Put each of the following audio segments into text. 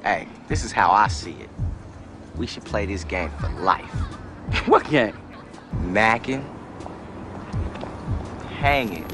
Hey, this is how I see it. We should play this game for life. What game? Mackin Hangin.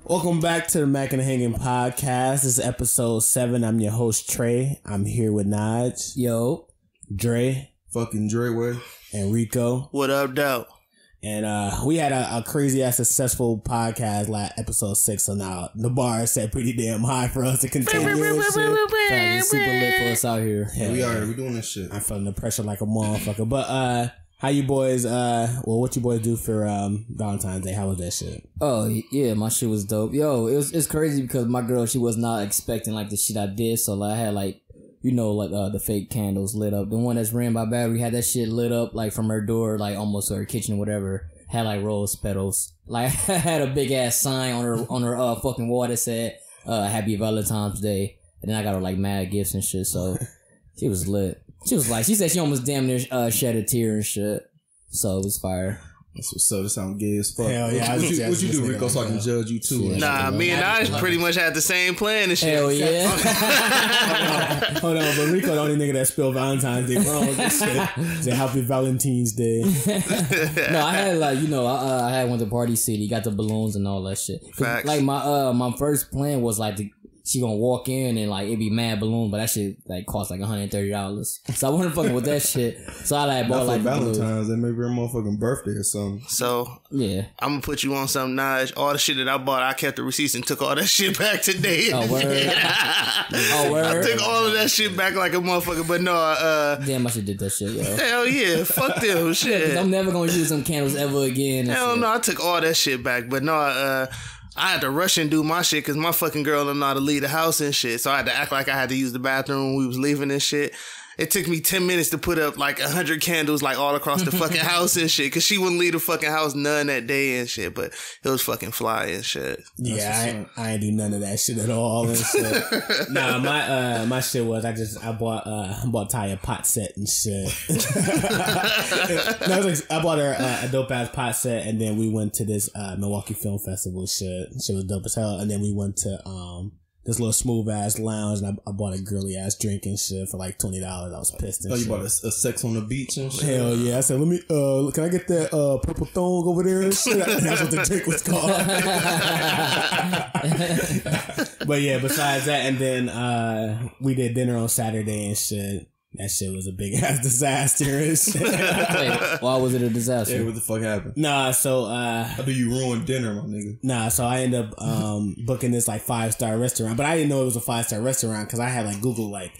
Welcome back to the Mackin Hangin Podcast. This is episode 7. I'm your host, Trey. I'm here with Naj. Yo. Dre. Fucking Dre way. And Rico. What up, though? And we had a crazy ass successful podcast like episode 6, so now the bar is set pretty damn high for us to continue this shit. It's super lit for us out here. Yeah, we are. We doing this shit. I'm feeling the pressure like a motherfucker. But how you boys, what you boys do for Valentine's Day? How was that shit? Oh, yeah, my shit was dope. Yo, it's crazy because my girl, she was not expecting like the shit I did. So like I had like, you know, like the fake candles lit up. The one that's ran by battery had that shit lit up like from her door, like almost to her kitchen or whatever. Had like rose petals. Like I had a big ass sign on her fucking wall that said Happy Valentine's Day. And then I got her like mad gifts and shit. So she was lit. She said she almost damn near shed a tear and shit. So it was fire. That's what's up. That sound gay as fuck. Hell yeah. What you do, Rico, so I can judge you too? Yeah, nah, me and I pretty much had the same plan and shit. Hell yeah. Hold on, but Rico the only nigga that spelled Valentine's Day wrong. Say Happy Valentine's Day. No, I had like, you know, I had one to Party City, got the balloons and all that shit. Facts. Like my first plan was like she gonna walk in and like it be mad balloon, but that shit like cost like $130. So I wasn't fucking with that shit. So I like bought like Valentine's and maybe her motherfucking birthday or something. So yeah, I'm gonna put you on something, Naj. All the shit that I bought, I kept the receipts and took all that shit back today. Oh word. Oh word. I took all of that shit back like a motherfucker, but no, damn, I should did that shit, yo. Hell yeah, fuck them shit. Yeah, I'm never gonna use them candles ever again. Hell no, I took all that shit back, but no, I had to rush and do my shit because my fucking girl didn't know how to leave the house and shit. So I had to act like I had to use the bathroom when we was leaving and shit. It took me 10 minutes to put up like 100 candles like all across the fucking house and shit. Cause she wouldn't leave the fucking house none that day and shit. But it was fucking fly and shit. Yeah, I ain't do none of that shit at all and shit. Nah, my shit was I bought Ty a pot set and shit. No, I bought her a dope ass pot set, and then we went to this Milwaukee Film Festival shit. Shit was dope as hell. And then we went to this little smooth ass lounge, and I bought a girly ass drink and shit for like $20. I was pissed and shit. You bought a sex on the beach and shit? Hell yeah. I said, let me, can I get that purple thong over there and shit? That's what the drink was called. But yeah, besides that, and then we did dinner on Saturday and shit. That shit was a big ass disaster and shit. Wait, why was it a disaster? Yeah, what the fuck happened? Nah, so how do you ruin dinner, my nigga? Nah, so I ended up booking this like 5-star restaurant, but I didn't know it was a 5-star restaurant because I had like Google like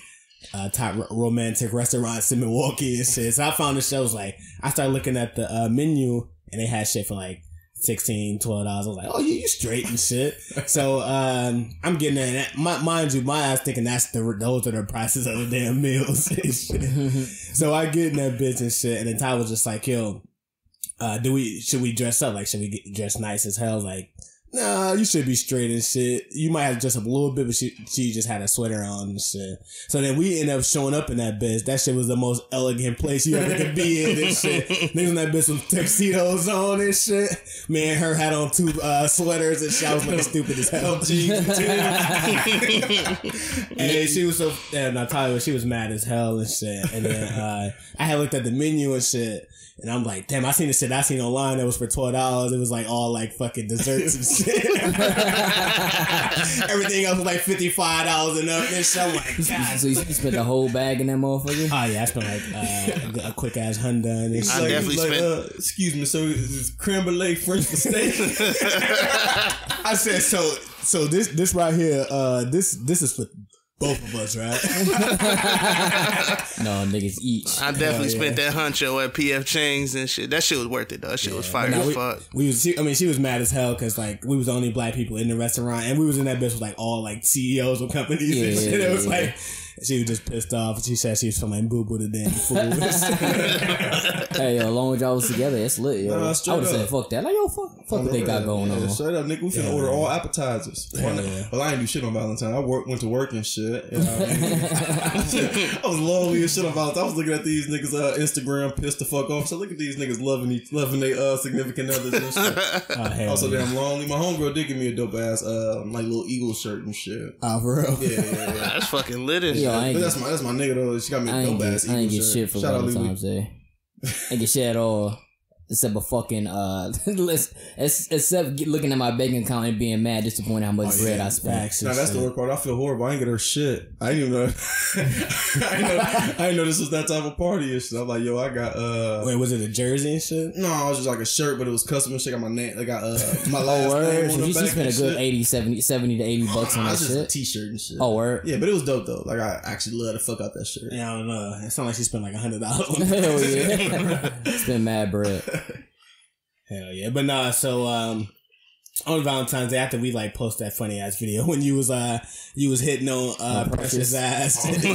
top romantic restaurants in Milwaukee and shit. So I found the shows like I started looking at the menu and they had shit for like $16, $12. I was like, oh, you straight and shit. So I'm getting that. Mind you, my ass thinking those are the prices of the damn meals and shit. So I get in that bitch and shit, and then Ty was just like, yo, should we dress up? Like, should we get dressed nice as hell? Like, nah, you should be straight and shit. You might have to dress up a little bit, but she just had a sweater on and shit. So then we ended up showing up in that bitch. That shit was the most elegant place you ever could be in and shit. Niggas in that bitch with tuxedos on and shit. Me and her had on 2 sweaters and shit. I was looking stupid as hell. And she was Natalia, she was mad as hell and shit. And then I had looked at the menu and shit. And I'm like, damn, I seen the shit I seen online that was for $12. It was like all like fucking desserts and shit. Everything else was like $55 and up and shit. I'm like, God. So you spent the whole bag in that motherfucker? Oh yeah, I spent like a quick ass Honda and shit. I definitely spent. Excuse me, so is creme brulee French for steak? I said, so this right here, this is for both of us, right? No, niggas each. I definitely spent that huncho at PF Chang's and shit. That shit was worth it though. That shit was fire as fuck. She was mad as hell because like we was the only black people in the restaurant, and we was in that bitch with like all like CEOs of companies and shit. It was like She was just pissed off. She said she was feeling boo boo the damn food. Hey, yo, as long as y'all was together, it's lit, yo. Nah, I would straight have said, up. fuck that. Like, yo, fuck what they got going on. Straight up, nigga. We finna order all appetizers. Well, I ain't do shit on Valentine's. I went to work and shit. You know what I mean? I was lonely and shit on Valentine's. I was looking at these niggas Instagram pissed the fuck off. So look at these niggas loving their significant others and shit. I was so damn lonely. My homegirl did give me a dope ass like little eagle shirt and shit. Oh, for real? Yeah. That's fucking lit as Yo, shit. But that's my nigga though. She got me a dope ass eagle shirt. I ain't get shit for Shout out Valentine's Day. I ain't get shit at all. Except for fucking except looking at my bank account and being mad, disappointed how much bread I spent. Nah, that's the worst part. I feel horrible. I ain't get her shit. I didn't even know. I didn't know this was that type of party and shit. I'm like, yo, I got Wait, was it a jersey and shit? No, it was just like a shirt, but it was custom and shit. I got my name. I got my last name on So the she back. spent a good 80, 70 to $80 on that That's just a shit. t-shirt and shit. Oh, word. Yeah, but it was dope though. Like I actually love the fuck out that shirt. Yeah, I don't know. It sounded like she spent like $100 on Hell yeah. Spend mad bread. Hell yeah. But nah, so on Valentine's Day, after we like post that funny ass video when you was hitting on Precious ass. They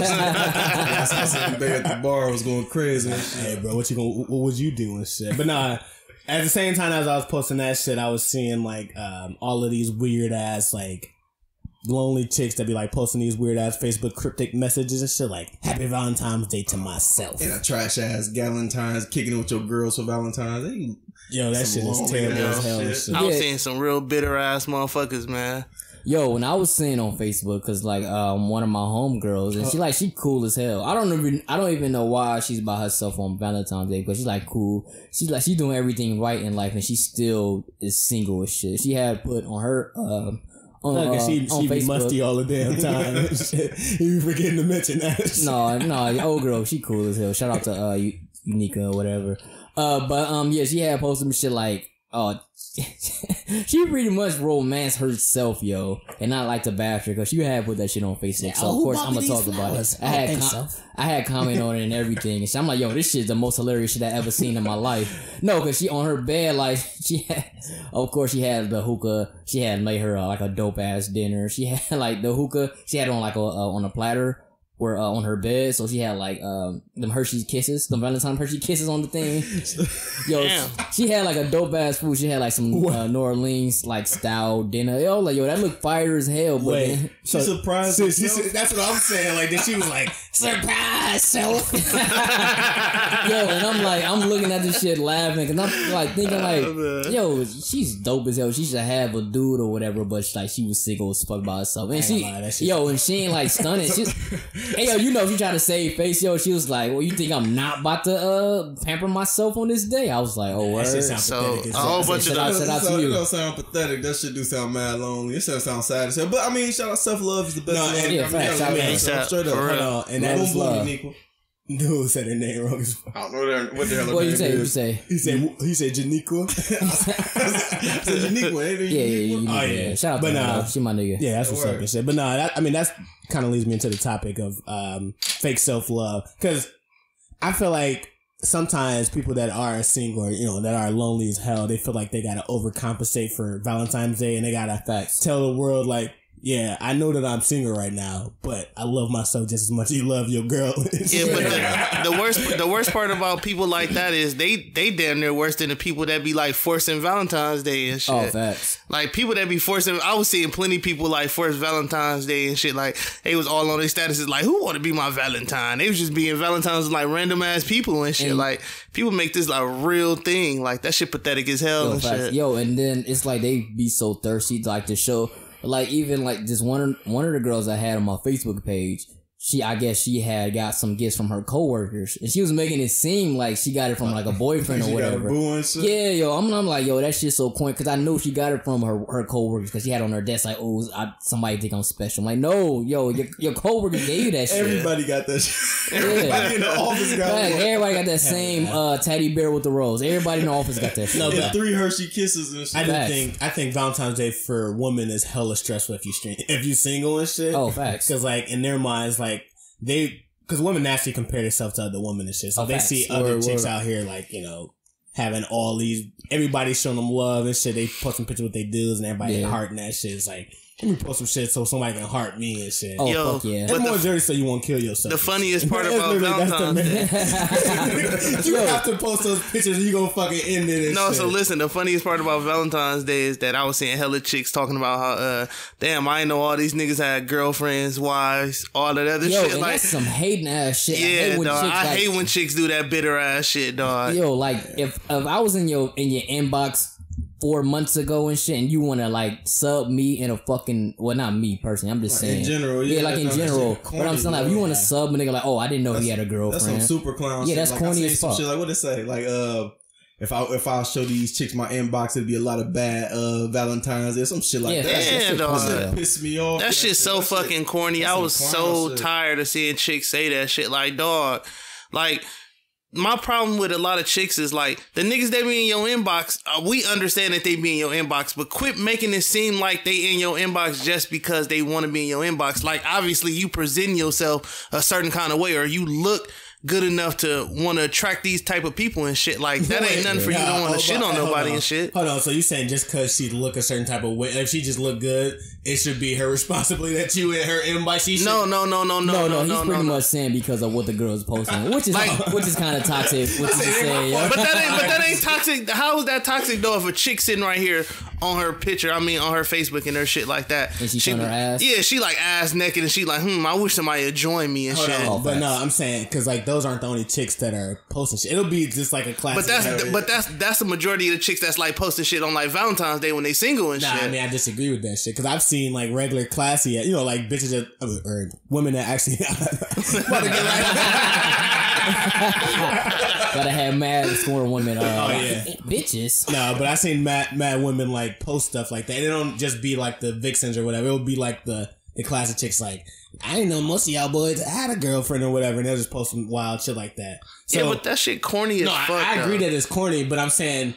at the bar was going crazy. Hey bro, what was you doing shit? But nah, at the same time as I was posting that shit, I was seeing like all of these weird ass like lonely chicks that be like posting these weird ass Facebook cryptic messages and shit like Happy Valentine's Day to myself. And a trash ass Valentine's kicking it with your girls for Valentine's. Yo, that shit is terrible as hell. And shit. I was seeing some real bitter ass motherfuckers, man. Yo, when I was seeing on Facebook, cause like one of my homegirls, and she cool as hell. I don't even know why she's by herself on Valentine's Day, but she's like cool. She's doing everything right in life, and she still is single as shit. She had put on her she be musty all the damn time. You forgetting to mention that. No, old girl, she cool as hell. Shout out to Unica or whatever. Yeah, she had posted some shit like, she pretty much romanced herself, yo, and not like the bastard, because you had put that shit on Facebook. So of course I'm gonna talk about it. I had comment on it and everything, and I'm like, yo, this shit's the most hilarious shit I ever seen in my life. No, because she on her bed, like she had the hookah. She had made her like a dope ass dinner. She had like the hookah. She had it on like on a platter. Were on her bed, so she had like them Hershey Kisses, them Valentine Hershey Kisses on the thing. Yo, she had like a dope ass food. She had like some New Orleans like style dinner. Yo, like yo, that looked fire as hell. But wait, she surprised. That's what I'm saying. Like then she was like, surprise self. Yo, and I'm looking at this shit laughing because I'm like thinking like, yo, she's dope as hell. She should have a dude or whatever, but she was single as fuck by herself. And she ain't like stunning. Hey yo, you know, she tried to save face, yo. She was like, "Well, you think I'm not about to pamper myself on this day?" I was like, "Oh, word." So a whole bunch of It don't sound pathetic. That shit do sound mad lonely. It sound sad as hell. But I mean, shout out, self love is the best. Straight up, hold on, and that is love. Dude said her name wrong. I don't know what the hell her what name you say? is. He said Janiqua. Yeah. Shout out to her. She my nigga. Yeah, that's what's up and shit. But that's kind of leads me into the topic of fake self-love, because I feel like sometimes people that are single or, you know, that are lonely as hell, they feel like they gotta overcompensate for Valentine's Day, and they gotta tell the world like, yeah, I know that I'm single right now, but I love myself just as much as you love your girl. Yeah, but the worst part about people like that is they damn near worse than the people that be like forcing Valentine's Day and shit. Oh, facts. Like people that be forcing, I was seeing plenty of people like force Valentine's Day and shit. Like they was all on their statuses like, who want to be my Valentine? They was just being Valentines with like random ass people and shit. Like people make this like a real thing. Like that shit pathetic as hell and shit. Yo, and then it's like they be so thirsty like to show. Like even like this one of the girls I had on my Facebook page, I guess she had got some gifts from her coworkers, and she was making it seem like she got it from like a boyfriend or whatever. Yeah, yo, I'm like, yo, that shit's so corny, because I know she got it from her coworkers, because she had on her desk like, oh, somebody think I'm special. I'm like, no, yo, your coworker gave you that shit. Everybody got that shit. Everybody in the office got it. Everybody got that same teddy bear with the rose. Everybody in the office got that shit. No, but 3 Hershey Kisses and shit. I think Valentine's Day for women is hella stressful if you single and shit. Oh, facts. Because like in their minds, like because women naturally compare themselves to other women and shit. So they see other chicks out here like, you know, having all these, everybody's showing them love and shit. They posting pictures with their dudes and everybody hearting that shit. It's like, let me post some shit so somebody can heart me and shit. Oh, Yo, fuck yeah. It's more dirty so you won't kill yourself. The funniest part That's about literally- Valentine's Day. You have to post those pictures and you gonna fucking end it and No, shit. so listen, the funniest part about Valentine's Day is that I was seeing hella chicks talking about how, damn, I didn't know all these niggas had girlfriends, wives, all that other Yo, shit. and Like, that's some hating ass shit. yeah, when dog. chicks, I like, hate when chicks do that bitter ass shit, dog. Yo, like if I was in your inbox 4 months ago and shit, and you want to like sub me in a fucking, well, not me personally, I'm just saying in general, yeah, like in no, that general. shit But I'm corny, saying like, if you want to sub a nigga, like, oh, I didn't know he had a That's girlfriend. some super clown shit. Yeah, that's like, corny I seen as some fuck. shit, like what they say, like if I show these chicks my inbox, it'd be a lot of bad Valentine's Day, some shit like Yeah, that. Yeah, That shit dog. piss me off. That shit's so fucking corny. I was so tired of seeing chicks say that shit. Like, dog, like, my problem with a lot of chicks is like the niggas that be in your inbox. We understand that they be in your inbox, but quit making it seem like they in your inbox just because they want to be in your inbox. Like, obviously, you present yourself a certain kind of way, or you look good enough to want to attract these type of people and shit. Like, that ain't nothing for you to want to shit on nobody and shit. Hold on, so you saying just because she look a certain type of way, if she just look good, it should be her responsibility that you in her inbox? She should... No. He's pretty much saying because of what the girl's posting, which is kind of toxic. What you just saying, yo. But that ain't toxic. How is that toxic though? If a chick sitting right here on her picture, I mean on her Facebook and her shit like that, And she showing her ass? Yeah, she like ass naked and she like, I wish somebody would join me and Hold shit. on, but no, I'm saying because like those aren't the only chicks that are posting shit. It'll be just like a classic. But that's the majority of the chicks that's like posting shit on like Valentine's Day when they single and Nah, shit. I mean I disagree with that shit because I've seen like regular classy, you know, like bitches that or women that actually about to get Gotta have mad scoring women. yeah. Bitches. No, but I seen mad women like post stuff like that. It don't just be like the vixens or whatever. It'll be like the classic chicks like, I didn't know most of y'all boys had a girlfriend or whatever, and they'll just post some wild shit like that. So, Yeah, but that shit corny as no, fuck. I agree that it's corny, but I'm saying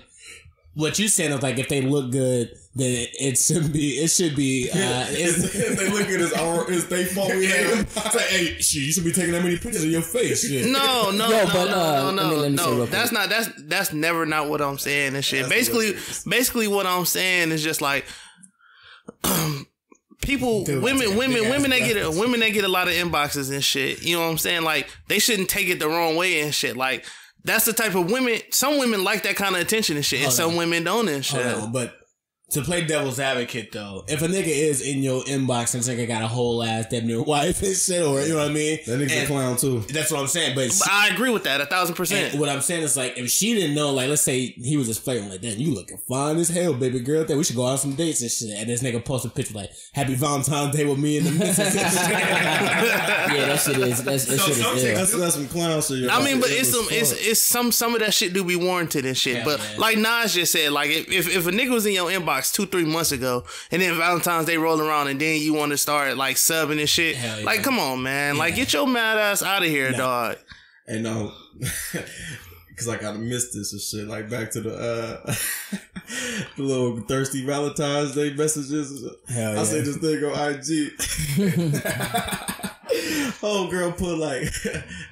what you saying is like if they look good, then it should be. If they look at it's they fault we have. It's like, hey, shit, you should be taking that many pictures of your face. Shit. No. let me say real quick. That's never not what I'm saying and shit. Basically what I'm saying is just like people, women that get a lot of inboxes and shit. You know what I'm saying? Like, they shouldn't take it the wrong way and shit. Like, that's the type of women. Some women like that kind of attention and shit, and some women don't and shit. Hold on, but to play devil's advocate though, if a nigga is in your inbox and nigga got a whole ass damn near wife and shit, or you know what I mean, That nigga's a clown too. That's what I'm saying. But I agree with that 1,000%. and what I'm saying is like if she didn't know, like let's say he was just flirting like that, you looking fine as hell, baby girl. That we should go on some dates and shit. And this nigga post a picture like Happy Valentine's Day with me and the missus. Yeah, that shit is. That shit is. That's some clown shit. I mean, but it's some of that shit do be warranted and shit. Yeah, but man. like Nas just said, like if a nigga was in your inbox 2-3 months ago, and then Valentine's Day roll around, and then you want to start like subbing and shit, Hell yeah. like come on, man, like get your mad ass out of here, dog. And no, because I gotta miss this and shit. Like back to the little thirsty Valentine's Day messages. Hell yeah. I see this thing on IG. Oh, girl, put like,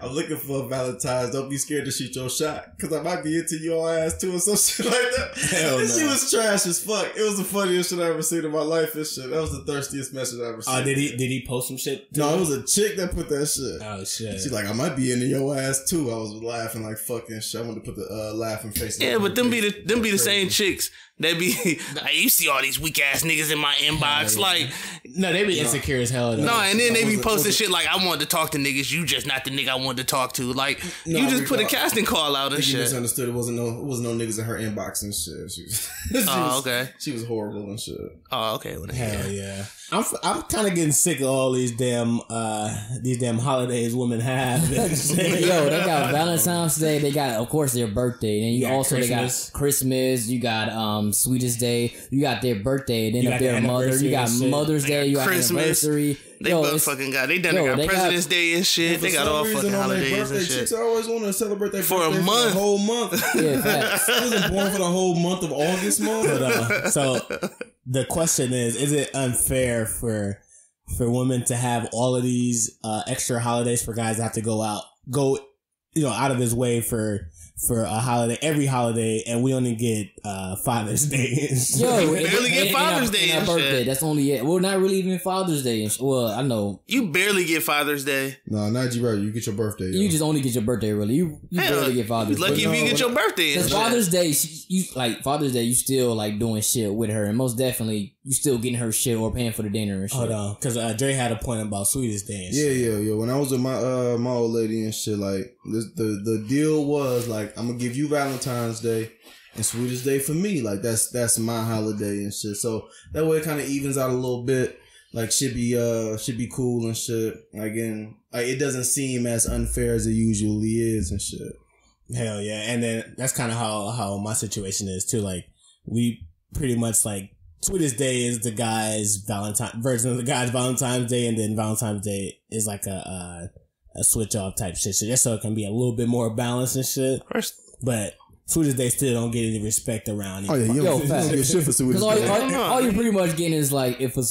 I'm looking for a Valentine's. Don't be scared to shoot your shot, because I might be into your ass too, or some shit like that. Hell And no. she was trash as fuck. It was the funniest shit I ever seen in my life. And shit, that was the thirstiest message I ever seen. Oh, did he post some shit? No, it was a chick that put that shit. Oh shit. She like, I might be into your ass too. I was laughing like fucking shit. I wanted to put the laughing face. Yeah, but them be the Crazy. same chicks that be like, you see all these weak ass niggas in my inbox, like No, they be insecure as hell. Though. no, and then they be Was it- posting was it- shit like, I wanted to talk to niggas, you just not the nigga I wanted to talk to. Like, No, you just put a because- casting call out and You shit. misunderstood. It wasn't no niggas in her inbox and shit. She was, Okay. She was horrible and shit. Oh, okay. Well, Hell yeah. I'm kind of getting sick of all these damn holidays women have. Yo, they got Valentine's Day. They got, of course, their birthday. And You got they got Christmas. Christmas. You got Sweetest Day. You got their birthday. And then You if got they're a the mother, you anniversary got and shit. Mother's Day. You got Christmas. anniversary. They Yo, both it's- fucking got. They done yo, got they got- President's Day and shit. For They got some all reason, fucking on their holidays birthday, and shit. chicks always want to celebrate their For a birthday month. For the whole month. Yeah, facts. I wasn't born for the whole month of August, month. But, so the question is it unfair for women to have all of these extra holidays for guys that have to go out of his way for a holiday, every holiday, and we only get Father's Day. Yo, we barely get Father's Day and birthday. shit. That's only it. Well, not really even Father's Day. Well, I know you barely get Father's Day. No, not you. Right, you get your birthday. You just only get your birthday. Really, you barely get Father's Day. Lucky if you get your birthday. Because Father's Day, Father's Day, you still like doing shit with her, and most definitely you still getting her shit or paying for the dinner and shit. Hold on, because Dre had a point about Sweetest Day. And yeah. When I was with my my old lady and shit, like the deal was like, I'm gonna give you Valentine's Day and Sweetest Day for me. Like that's my holiday and shit. So that way it kind of evens out a little bit. Like should be cool and shit. Again, like it doesn't seem as unfair as it usually is and shit. Hell yeah. And then that's kind of how my situation is too. Like we pretty much like Sweetest Day is the guy's version of the guy's Valentine's Day, and then Valentine's Day is like a switch off type shit. So just so it can be a little bit more balanced and shit. But Sweetest Day still don't get any respect around. Oh yeah, you don't get shit for Sweetest Day. All you're pretty much getting is like if for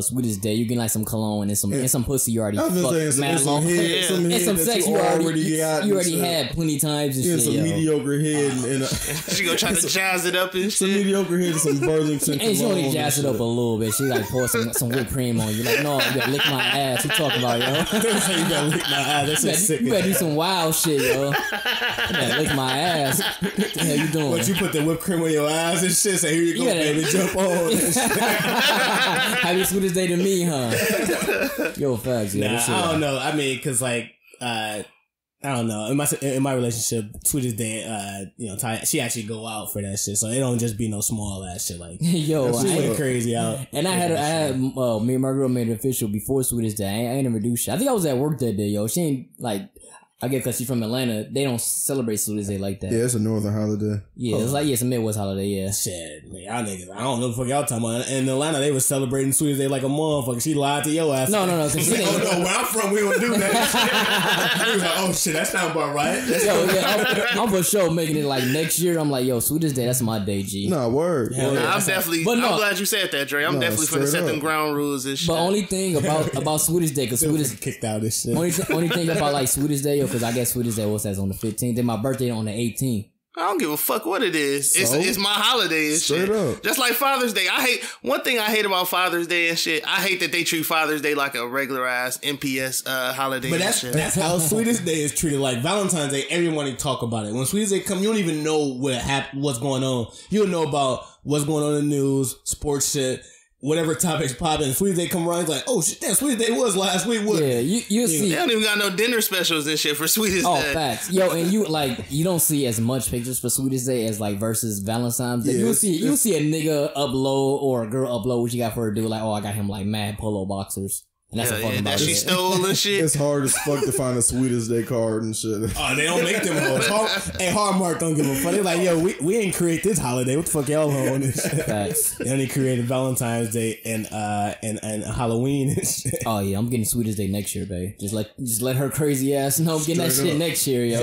Sweetest Day, you get like some cologne and some pussy you already fucked mad long, and some sex you already had plenty times and shit. Some mediocre head and she gonna try to jazz it up and shit. Some mediocre head and some Burlington. And she only jazz it up a little bit. She like pour some whipped cream on you. Like no, you gotta lick my ass. You talking about yo? You gotta lick my ass. That's just sick. You better do some wild shit, yo. You gotta lick my ass. What the hell you doing? But you put the whipped cream on your eyes and shit. Say, here you go, baby, jump on. Happy Sweetest Day to me, huh? Yo, facts. Yeah, I don't know. I mean, cause like, I don't know. In my relationship, Sweetest Day, she actually go out for that shit. So it don't just be no small ass shit. Like, yo, she went crazy out. And I had me and my girl made it official before Sweetest Day. I ain't never do shit. I think I was at work that day, yo. She ain't like. I guess because she's from Atlanta, they don't celebrate Sweetest Day like that. Yeah, it's a northern holiday. Yeah, it's a Midwest holiday, yeah. Shit, man, y'all niggas, I don't know what the fuck y'all talking about. In Atlanta, they was celebrating Sweetest Day like a motherfucker. She lied to your ass. No. Where I'm from, we don't do that. We was like, oh shit, that sound about right. I'm for sure making it like next year. I'm like, yo, Sweetest Day, that's my day, G. No, word. I'm glad you said that, Dre. I'm definitely finna set them ground rules and shit. But only thing about Sweetest Day, because Sweetest kicked out this shit. Only thing about like Sweetest Day, because I guess Sweetest Day was on the 15th. Then my birthday on the 18th. I don't give a fuck what it is. So? It's my holiday and shit. Up. Just like Father's Day. One thing I hate about Father's Day and shit. I hate that they treat Father's Day like a regular ass NPS holiday. But that's how Sweetest Day is treated. Like Valentine's Day, everyone talk about it. When Sweetest Day come, you don't even know what's going on. You don't know about what's going on in the news, sports shit. Whatever topics pop in, Sweetest Day come around, it's like, oh shit, that Sweetest Day was last week. What? Yeah, you see. They don't even got no dinner specials and shit for Sweetest Day. Oh, facts. Yo, and you don't see as much pictures for Sweetest Day as like versus Valentine's Day. Yeah, you see a nigga upload or a girl upload what you got for her to do, like, oh, I got him like mad polo boxers. And that's a fucking that she stole and shit. It's hard as fuck to find a Sweetest Day card and shit. Oh, they don't make them hoes. Hey, Hallmark don't give a fuck. They're like, yo, we ain't create this holiday. What the fuck y'all on this shit? Facts. They only created Valentine's Day and Halloween and shit. Oh yeah, I'm getting Sweetest Day next year, babe. Just let her crazy ass know I'm getting that shit next year, yo.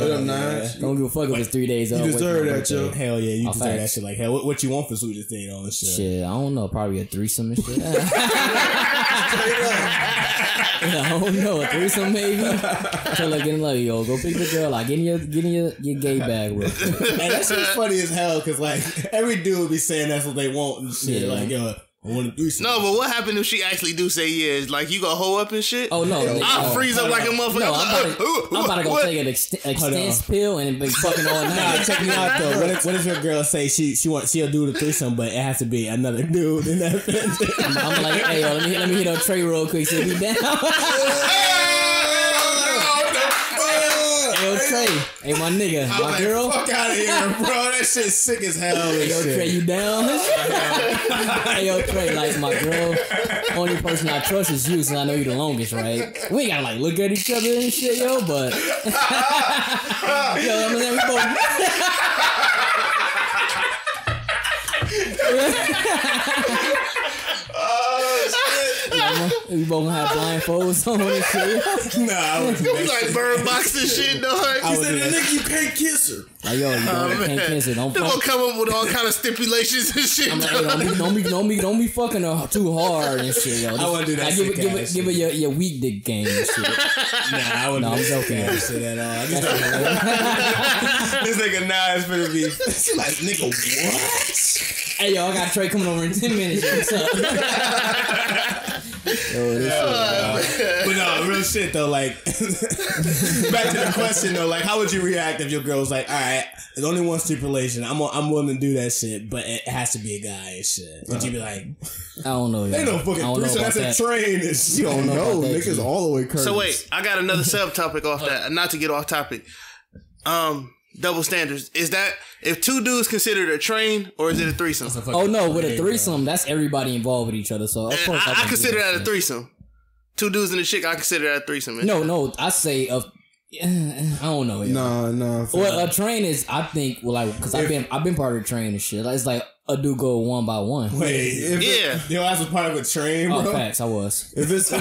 Don't give a fuck if it's 3 days up. You deserve that, yo. Hell yeah, you deserve that shit. Like, hell, what you want for Sweetest Day and shit? Shit, I don't know. Probably a threesome and shit. I don't know, a threesome maybe. So like, getting like, yo, go pick the girl out. Get in your gay bag real quick. And that shit's funny as hell because like every dude be saying that's what they want and shit. Yeah. Like, yo, I want to do something. No, but what happened if she actually do say yes? Like, you gonna hoe up and shit? Oh no, I'll freeze up like a motherfucker. No, I'm about to go take an extense pill and be fucking all night. Nah, check me out though. What if your girl say she'll do the threesome, but it has to be another dude in that bitch? I'm like, hey, yo, let me hit on Trey real quick. So be down. Yo, Trey. Hey, my nigga. My like, girl. Fuck out of here, bro. That shit's sick as hell. Hey, yo, Trey, you down? Hey, yo, Trey, like, my girl. Only person I trust is you, since I know you the longest, right? We ain't gotta, like, look at each other and shit, yo, but. Yo, I mean, we both. We both gonna have blindfolds on and shit. Nah, I wouldn't do We that like shit. bird box and shit, dog. I He would said, do that. nigga, you can't kiss her. Like, yo, you can't kiss her. Don't They gonna fuck. come up with all kind of stipulations and shit. I'm like, hey, don't be fucking her too hard and shit, yo. I wouldn't do that Like, sick give ass it your weak dick game and shit. Nah, I wouldn't No, I'm do joking. that shit at all. This nigga now is finna be. She like, nigga, what? Hey, yo, I got Trey coming over in 10 minutes. Yo, what's up? Yo, this shit, But no, real shit though. Like, back to the question though. Like, how would you react if your girl was like, "All right, there's only one stipulation. I'm willing to do that shit, but it has to be a guy and shit." Would you be like, I don't know. "Ain't no fucking threesome. That's a train." And shit. You don't know. about that, Niggas G. all the way curtains. So wait, I got another subtopic off that. Not to get off topic. Double standards. Is that if two dudes considered a train or is it a threesome? Oh no, with a threesome, that's everybody involved with each other. So of course, I consider that a threesome. Two dudes and a chick, I consider that a threesome. No, I say I don't know. Yo. Nah. Well, a train is, I think, well, like, because I've been part of the train and shit. Like, it's like a dude go one by one. Wait, Yeah. Yo, I was part of a train, bro. Oh, facts, I was. If it's I'm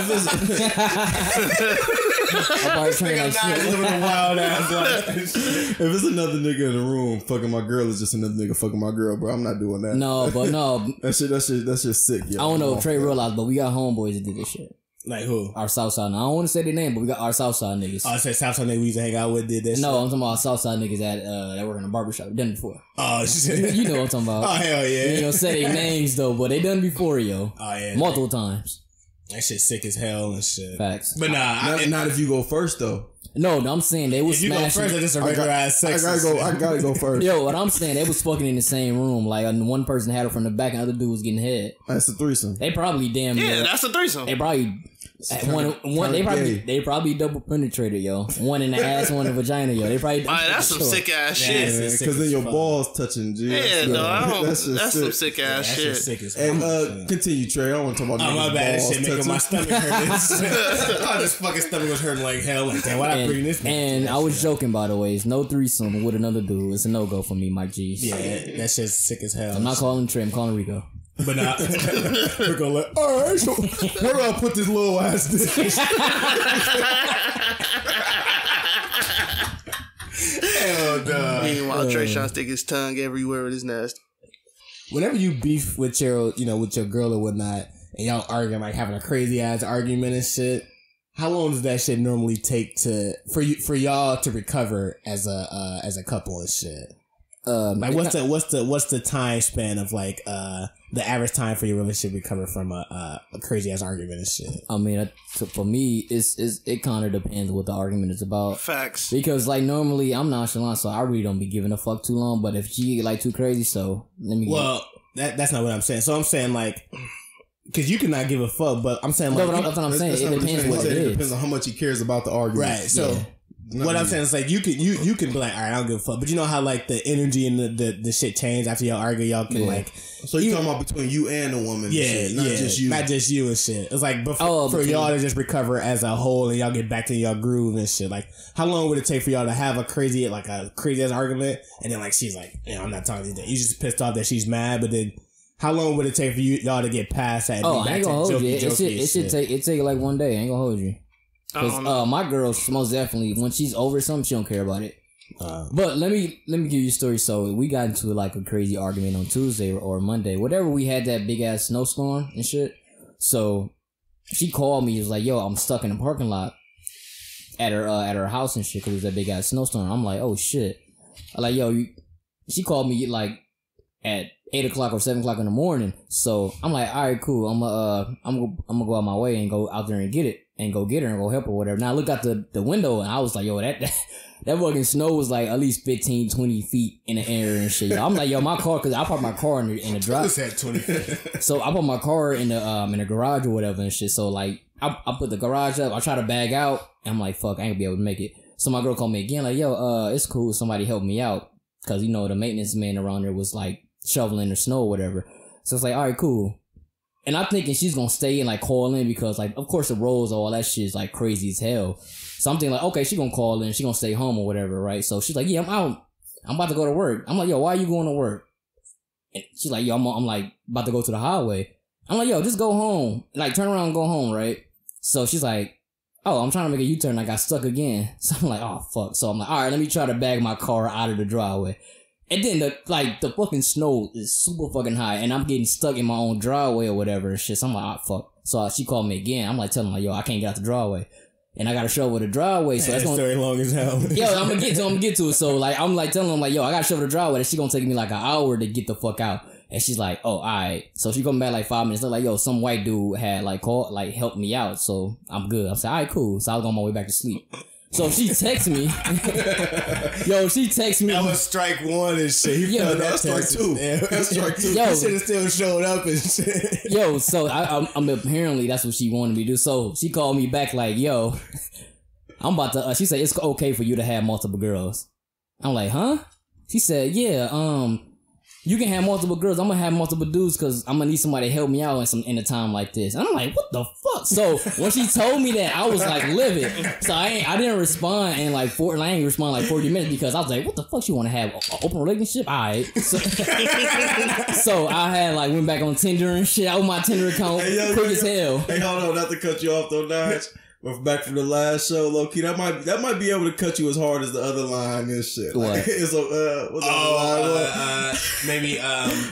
part of the train like shit. living a wild ass life. if it's another nigga in the room fucking my girl, it's just another nigga fucking my girl, bro. I'm not doing that. No, but no, That's just sick. Yo. I don't know if Trey realized, but we got homeboys that did this shit. Like who? Our Southside. I don't want to say their name, but we got our Southside niggas. Oh, I said Southside nigga we used to hang out with did this. No, I'm talking about Southside niggas that work in a barbershop. Done before. Oh shit. You know what I'm talking about. Oh hell yeah. You know, say their names though, but they done before, yo. Oh yeah. Multiple times. That shit sick as hell and shit. Facts. But nah, Not if you go first though. No, I'm saying they was if you go smashing. first, it's just a regular ass sex. I gotta go first. Yo, what I'm saying, they was fucking in the same room. Like, one person had her from the back and the other dude was getting head. That's a threesome. They probably damn Yeah, near. that's a threesome. They probably they probably double penetrated, yo. One in the ass, one in the vagina, yo. They probably. All right, that's some sick ass Yeah, shit. it's sick Because then as your fuck. balls touching, G. Yeah, no, I don't. That's That's, just some sick. sick ass That shit. shit sick as And fuck. continue, Trey. I don't want to talk about Oh my niggas' bad, balls shit making my touching. stomach hurt. Oh, this fucking stomach was hurting like hell. Like, damn, why I bring this? And I was joking, by the way. It's no threesome with another dude. It's a no go for me, Mike G. Yeah, that shit's sick as hell. I'm not calling Trey. I'm calling Rico. But nah, we're gonna let. All right, so where do I put this little ass dick? Hell no. Meanwhile, Trey trying to stick his tongue everywhere with his nest. Whenever you beef with your, with your girl or whatnot, and y'all arguing, like having a crazy ass argument and shit, how long does that shit normally take for y'all to recover as a couple and shit? Like what's the time span of like the average time for your relationship to recover from a crazy ass argument and shit? I mean, for me, it kind of depends what the argument is about. Facts. Because like normally I'm nonchalant, so I really don't be giving a fuck too long. But if she get like too crazy, so let me. Well, that's not what I'm saying. So I'm saying like, because you cannot give a fuck, but I'm saying like, No, but that's what I'm saying. It depends what it It is. depends on how much he cares about the argument. right? So. Yeah. What I'm saying is like you can be like, all right, I don't give a fuck, but you know how like the energy and the shit change after y'all argue, y'all can like. So you talking about between you and the woman? Yeah, and shit, not just you. and shit. It's like for between- y'all to just recover as a whole and y'all get back to y'all groove and shit. Like, how long would it take for y'all to have a crazy ass argument and then like she's like, I'm not talking to you. You just pissed off that she's mad, but then how long would it take for y'all to get past that? And Oh, be I ain't back gonna to hold you. jokey It should take like one day. I ain't gonna hold you. Because my girl, most definitely, when she's over something, she don't care about it. But let me give you a story. So we got into like a crazy argument on Tuesday or Monday, whatever. We had that big ass snowstorm and shit. So she called me. She was like, "Yo, I'm stuck in the parking lot at her house and shit because it was that big ass snowstorm." I'm like, "Oh shit!" I'm like, "Yo," she called me like at 8 o'clock or 7 o'clock in the morning. So I'm like, "All right, cool. I'm gonna go out my way and go out there and get it." And go get her and go help her or whatever. Now I looked out the window and I was like, yo, that fucking snow was like at least 15, 20 feet in the air and shit. Yo. I'm like, yo, my car, cause I parked my car in the drive. At 20. So I put my car in the garage or whatever and shit. So like, I put the garage up, I try to bag out, and I'm like, fuck, I ain't gonna be able to make it. So my girl called me again, like, yo, it's cool, somebody help me out. Cause the maintenance man around there was like shoveling the snow or whatever. So it's like, all right, cool. And I'm thinking she's gonna stay and like call in because like of course the roads, all that shit is like crazy as hell. So I'm thinking like, okay, she gonna call in, she gonna stay home or whatever, right? So she's like, yeah, I'm out. I'm about to go to work. I'm like, yo, why are you going to work? And she's like, yo, I'm like about to go to the highway. I'm like, yo, just go home. Like, turn around and go home, right? So she's like, oh, I'm trying to make a U-turn. I got stuck again. So I'm like, oh, fuck. So I'm like, all right, let me try to bag my car out of the driveway. And then the fucking snow is super fucking high and I'm getting stuck in my own driveway or whatever and shit. So I'm like, oh, fuck. So she called me again. I'm like telling her, yo, I can't get out the driveway. And I got to shovel the driveway. So that's gonna story long as hell. Yo, I'm gonna get to it. So like, I'm like telling them like, yo, I got to shovel the driveway. She's gonna take me like an hour to get the fuck out. And she's like, oh, alright. So she come back like 5 minutes. They're like, yo, some white dude had like called, like helped me out. So I'm good. I'm saying, alright, cool. So I was on my way back to sleep. So she texts me. Yo, she texts me. That was strike one and shit. He felt that strike two. That's strike two. Yo, he should have still showed up and shit. Yo, so I'm apparently that's what she wanted me to do. So she called me back like, yo, I'm about to. She said it's okay for you to have multiple girls. I'm like, huh? She said, yeah, you can have multiple girls. I'm gonna have multiple dudes because I'm gonna need somebody to help me out in a time like this. And I'm like, what the fuck? So when she told me that, I was like livid. So I didn't respond in like 40 minutes because I was like, what the fuck? You want to have an open relationship? All right. So I had like went back on Tinder and shit. I opened my Tinder account quick as hell. Hey, hold on, not to cut you off though, Nige. But back from the last show, low key, that might be able to cut you as hard as the other line and shit. What? Like, it's what's Maybe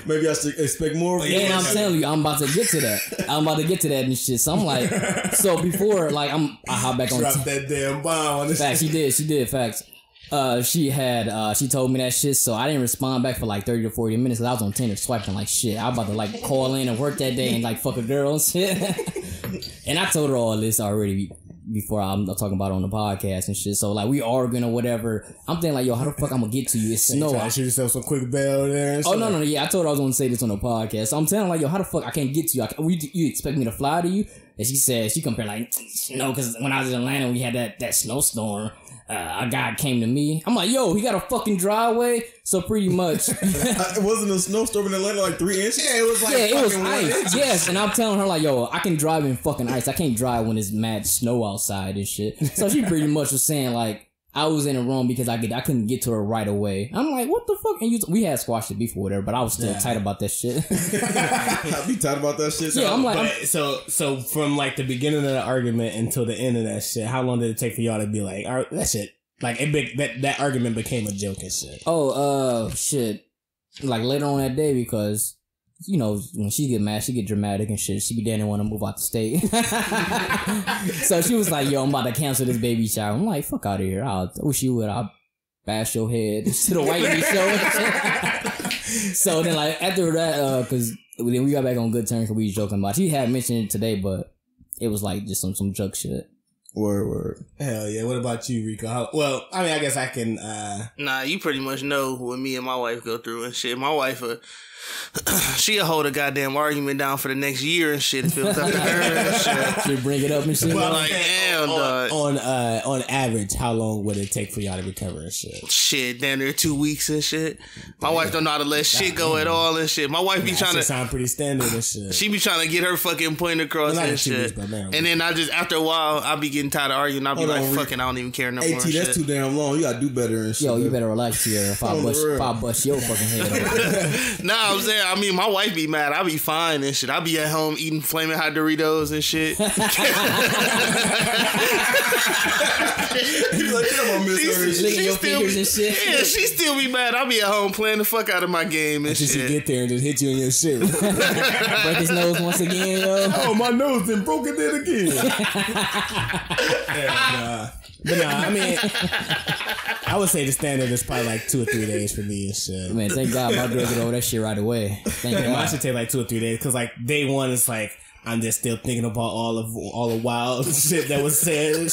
maybe I should expect more. Yeah, I'm telling you, I'm about to get to that and shit. So I'm like, so before like I hop back on. Drop that damn bomb on this. Facts, she did. Facts. She told me that shit, so I didn't respond back for like 30 to 40 minutes because I was on Tinder swiping like shit. I was about to like call in and work that day and like fuck a girl and shit. And I told her all this already before I'm talking about it on the podcast and shit. So like we arguing or whatever. I'm thinking like, yo, how the fuck I'm gonna get to you? It's snow. Trying to shoot yourself some quick bell there. And oh no, yeah. I told her I was gonna say this on the podcast. So I'm telling her like, yo, how the fuck I can't get to you? You expect me to fly to you? And she said she compared like, because when I was in Atlanta, we had that snowstorm. A guy came to me. I'm like, yo, he got a fucking driveway. So pretty much, it wasn't a snowstorm in Atlanta like 3 inches. Yeah, it was like it was 1 ice. inch. Yes, and I'm telling her like, yo, I can drive in fucking ice. I can't drive when it's mad snow outside and shit. So she pretty much was saying like I was in the wrong because I couldn't get to her right away. I'm like, what the fuck? And we had squashed it before whatever, but I was still tight about that shit. I be tight about that shit. Yeah, I'm like, so from like the beginning of the argument until the end of that shit, how long did it take for y'all to be like, all right, that shit? Like that argument became a joke and shit. Oh, shit. Like later on that day because, you know, when she get mad, she get dramatic and shit. She be there and want to move out the state. So she was like, yo, I'm about to cancel this baby shower. I'm like, fuck out of here. I wish you would. I'll bash your head to the white meat show. So then like after that, cause then we got back on good terms because we was joking about it. She had mentioned it today, but it was like just some joke shit. Word. Hell yeah. What about you, Rico? Well, I mean, I guess I can, Nah, you pretty much know what me and my wife go through and shit. My wife, she'll hold a goddamn argument down for the next year and shit if it was up to her and shit. She'll bring it up and shit. Well, like, damn, dog. on average, how long would it take for y'all to recover and shit? Shit, damn near 2 weeks and shit. My wife don't know how to let shit go at all and shit. My wife be trying to sound pretty standard and shit. She be trying to get her fucking point across and shit. And then I just, after a while, I be getting tired of arguing. I'll be like, fucking, I don't even care no more. AT, that's too damn long. You gotta do better and shit. Yo, you better relax here if I bust your fucking head off. Nah, I'm saying, I mean, my wife be mad. I be fine and shit. I be at home eating flaming hot Doritos and shit. He's like, damn, I miss her. Licking your fingers and shit. Yeah, she still be mad. I be at home playing the fuck out of my game and shit. She get there and just hit you in your shit. Break his nose once again, yo. Oh, my nose then broke it then again. But nah, I mean, I would say the standard is probably like 2 or 3 days for me and shit. Man, thank God my girl get over that shit right away. Thank God. Mine should take like 2 or 3 days because like day one is like I'm just still thinking about all the wild shit that was said.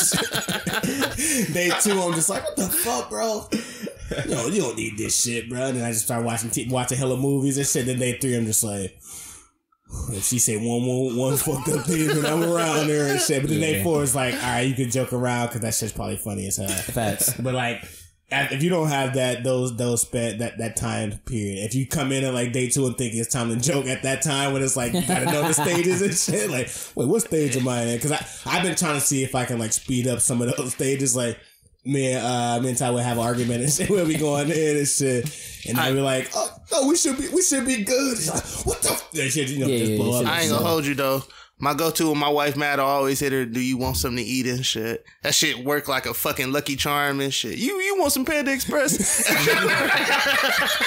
Day 2, I'm just like, what the fuck, bro? Yo, you don't need this shit, bro. And then I just start watching hella movies and shit. Then day 3, I'm just like, if she say one fucked up thing, then I'm around her and shit. But then day 4 is like, all right, you can joke around because that shit's probably funny as hell. Facts. But like, if you don't have that time period, if you come in at like day 2 and think it's time to joke at that time when it's like you gotta know the stages and shit, like, wait, what stage am I in? Because I've been trying to see if I can like speed up some of those stages, like. me and Ty would have an argument and shit. We'll be going in and shit, and they'd be like, "Oh, no, we should be good." He's like, "What the?" That shit, just blow up. I ain't gonna hold you though. My go-to when my wife mad, I always hit her, "Do you want something to eat and shit?" That shit work like a fucking Lucky Charm and shit. You want some Panda Express?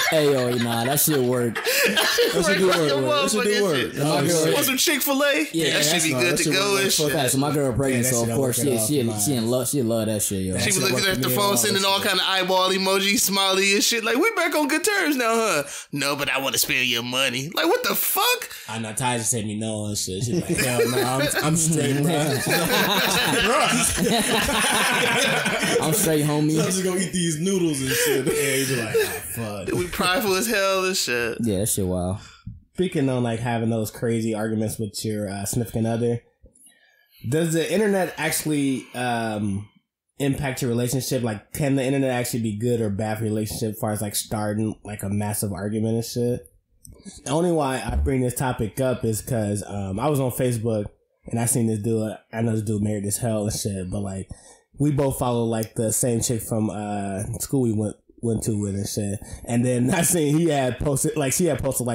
Hey, yo, nah, that shit work. That shit do work. You want some Chick-fil-A? Yeah, that shit be good to go and shit. So my girl pregnant, so of course she love that shit, yo. She was looking at the phone, sending all kind of eyeball emojis, smiley and shit. Like, we back on good terms now, huh? No, but I want to spare your money. Like, what the fuck? I know Ty just said me no and shit. She's like, hell no, I'm straight, bro. I'm straight, homie. I'm just gonna eat these noodles and shit. Yeah, he's like, oh, fuck. We prideful as hell and shit. Yeah, that shit wild. Speaking on like having those crazy arguments with your significant other, does the internet actually impact your relationship? Like, can the internet actually be good or bad for your relationship as far as like starting like a massive argument and shit? The only why I bring this topic up is because I was on Facebook and I seen this dude. I know this dude married as hell and shit, but like we both follow like the same chick from school we went to with and shit. And then I seen she had posted like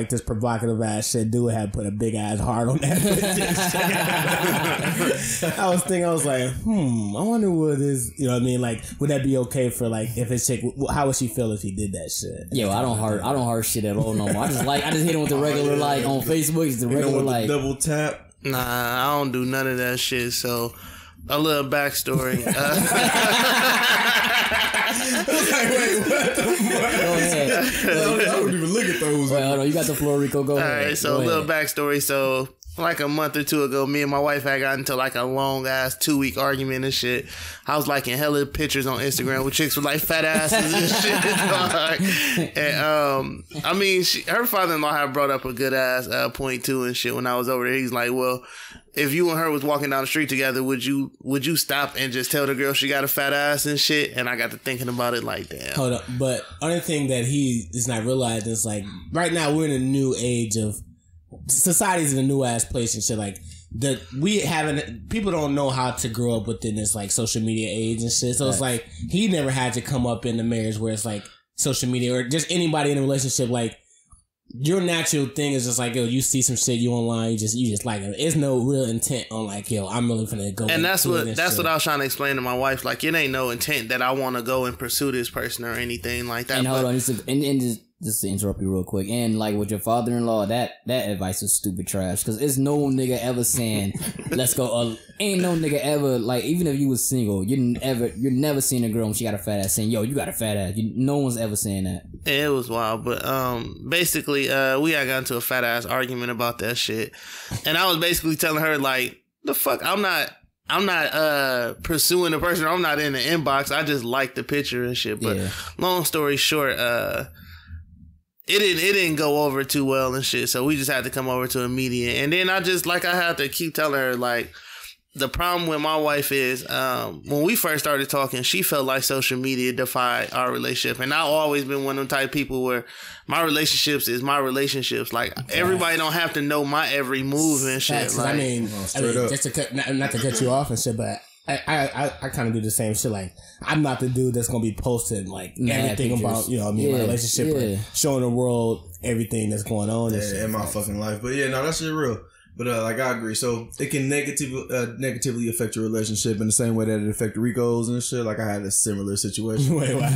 this provocative ass shit. Dude had put a big ass heart on that bitch. I was like, I wonder what is, you know what I mean? Like, would that be okay for like if his chick? How would she feel if he did that shit? Yo, I don't heart shit at all no more. I just hit him with the regular like on Facebook. It's the regular like double tap. Nah, I don't do none of that shit. So a little backstory. Like, wait, what the fuck? Go ahead. I wouldn't even look at those. Wait, hold on. You got the floor, Rico. Go ahead. All right, so a little backstory. So like a month or two ago, me and my wife had gotten into like a long ass 2-week argument and shit. I was liking hella pictures on Instagram with chicks with like fat asses and shit. And I mean, her father-in-law had brought up a good ass point too and shit when I was over there. He's like, well, if you and her was walking down the street together, would you stop and just tell the girl she got a fat ass and shit? And I got to thinking about it like, damn. Hold up, but only thing that he is not realizing is like right now we're in a new age of society's in a new ass place and shit. Like people don't know how to grow up within this like social media age and shit. So it's like he never had to come up in the marriage where it's like social media or just anybody in a relationship like. Your natural thing is just like, yo, you see some shit you online, you just like it. It's no real intent on like, yo, I'm really finna go. And that's what I was trying to explain to my wife. Like, it ain't no intent that I want to go and pursue this person or anything like that. And hold on, just to interrupt you real quick. And like with your father-in-law, that advice is stupid trash. Cause it's no nigga ever saying, let's go. Ain't no nigga ever, like, even if you was single, you're never seen a girl when she got a fat ass saying, yo, you got a fat ass. No one's ever saying that. It was wild. But basically, we had gotten into a fat ass argument about that shit. And I was basically telling her, like, the fuck, I'm not pursuing the person. I'm not in the inbox. I just like the picture and shit. But long story short, it didn't go over too well and shit. So we just had to come over to a median. And then I had to keep telling her, like, the problem with my wife is when we first started talking, she felt like social media defied our relationship. And I've always been one of them type of people where my relationships is my relationships. Like, everybody don't have to know my every move and shit. Like, I mean, just to cut, not to cut you off and shit, but I kind of do the same shit. Like, I'm not the dude that's gonna be posting like everything pictures about, you know what I mean, my relationship, or showing the world everything that's going on in my fucking life. But yeah, no, that shit real. But like, I agree. So it can negatively affect your relationship in the same way that it affected Rico's and shit. Like, I had a similar situation. Wait, what?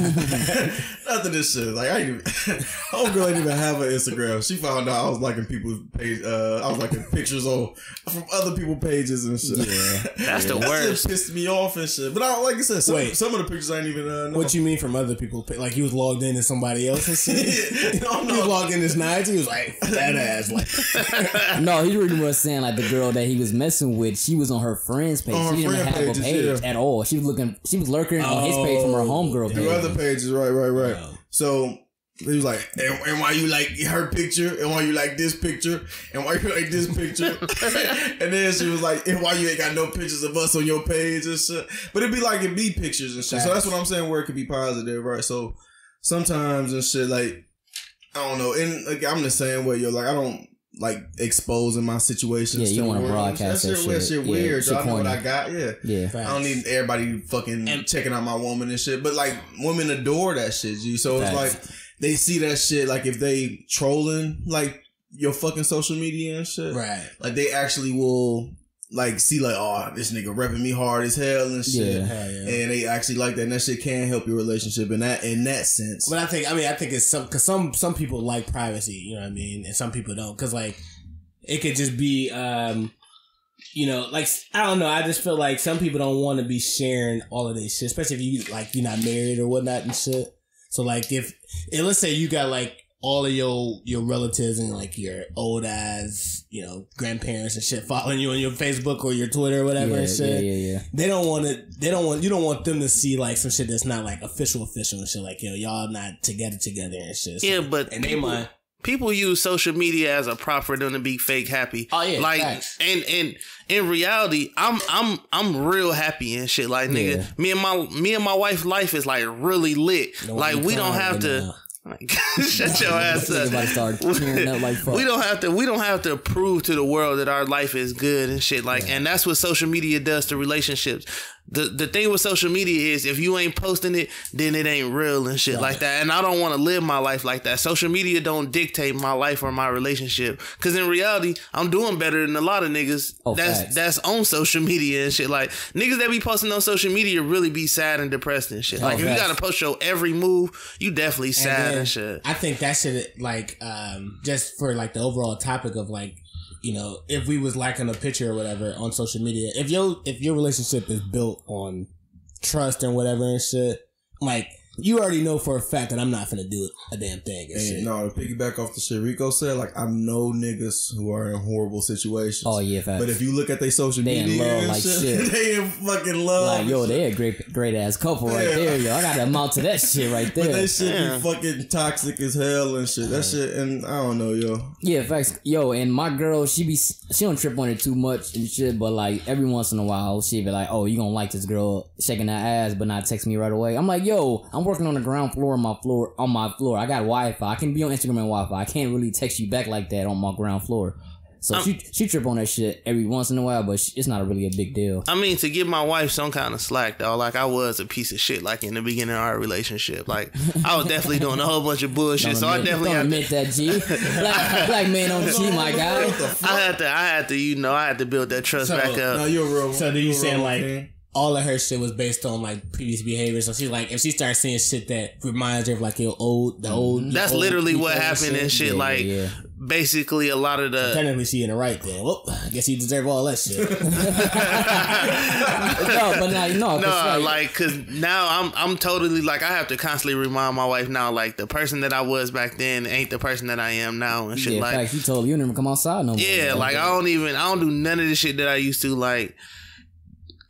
After this shit, like, homegirl ain't even have an Instagram. She found out I was liking people's page. I was liking pictures from other people's pages and shit. Yeah, that's the worst. That pissed me off and shit. But like I said, some of the pictures I ain't even know. What you mean from other people's page? Like, he was logged in to somebody else's shit? No, he was logged in this night. He was like, that ass. Like, no, he really was saying like the girl that he was messing with, she was on her friend's page. She didn't have a page at all. She was lurking on his page from her homegirl page. Her other pages, right. Oh. So he was like, and why you like her picture? And why you like this picture? And why you like this picture? And then she was like, and why you ain't got no pictures of us on your page and shit? But it'd be like it be pictures and shit. So that's what I'm saying, where it could be positive, right? So sometimes and shit, like, I don't know. And like, I'm the same way, yo. Like, I don't like exposing my situations. Yeah, you don't want to broadcast that shit. That shit weird. Shit I know what I got. Yeah. Facts. I don't need everybody fucking checking out my woman and shit. But like women adore that shit, G. So it's like they see that shit. Like if they trolling like your fucking social media and shit, right? Like they actually will. Like, see, like, oh, this nigga repping me hard as hell and shit. Yeah. And they actually like that. And that shit can help your relationship in that sense. But I think it's because some people like privacy, you know what I mean? And some people don't. Because, like, it could just be, you know, like, I don't know. I just feel like some people don't want to be sharing all of this shit, especially if you're not married or whatnot and shit. So, like, and let's say you got, like, all of your relatives and like your old ass, you know, grandparents and shit following you on your Facebook or your Twitter or whatever and shit. Yeah. You don't want them to see like some shit that's not like official and shit. Like, yo, y'all not together and shit. So, yeah, but and they mind. People use social media as a prop for them to be fake happy. Oh yeah, like facts. and in reality, I'm real happy and shit. Like nigga, me and my wife's life is like really lit. Like we don't have to. Like, shut your ass up. We don't have to prove to the world that our life is good and shit. Like, and that's what social media does to relationships. The thing with social media is if you ain't posting it, then it ain't real and shit like that. And I don't want to live my life like that. Social media don't dictate my life or my relationship. Cause in reality, I'm doing better than a lot of niggas that's on social media and shit. Like niggas that be posting on social media really be sad and depressed and shit. Like if you gotta post your every move, you definitely sad and shit. I think that shit like just for like the overall topic of like, you know, if we was liking a picture or whatever on social media, if your relationship is built on trust and whatever and shit, like you already know for a fact that I'm not finna do a damn thing and shit. No, to piggyback off the shit Rico said, like I know niggas who are in horrible situations. Oh yeah, facts. But if you look at their social they media, in love like shit. They in fucking love. Like yo, they a great ass couple right there. Yo, I gotta amount to that shit right there. But they shit be fucking toxic as hell and shit. That shit, and I don't know, yo. Yeah, facts. Yo, and my girl, she don't trip on it too much and shit. But like every once in a while, she be like, "Oh, you gonna like this girl shaking that ass," but not text me right away. I'm like, "Yo, I'm working on the ground floor on my floor. I got Wi-Fi. I can be on Instagram and Wi-Fi. I can't really text you back like that on my ground floor." So she trip on that shit every once in a while, but it's not really a big deal. I mean, to give my wife some kind of slack, though, like I was a piece of shit, like in the beginning of our relationship. Like I was definitely doing a whole bunch of bullshit. So I definitely don't admit that, G. Black man on G, my guy. I had to build that trust back up. No, you're real. So do you saying like all of her shit was based on like previous behavior? So she's like, if she starts seeing shit that reminds her of like the old. That's literally what happened and shit. Yeah. Basically a lot of the technically she in the right then. Well, I guess you deserve all that shit. Cause now I'm totally like I have to constantly remind my wife now like the person that I was back then ain't the person that I am now and shit. Yeah, like fact, you told you never come outside no more. Yeah, like I don't do none of the shit that I used to. Like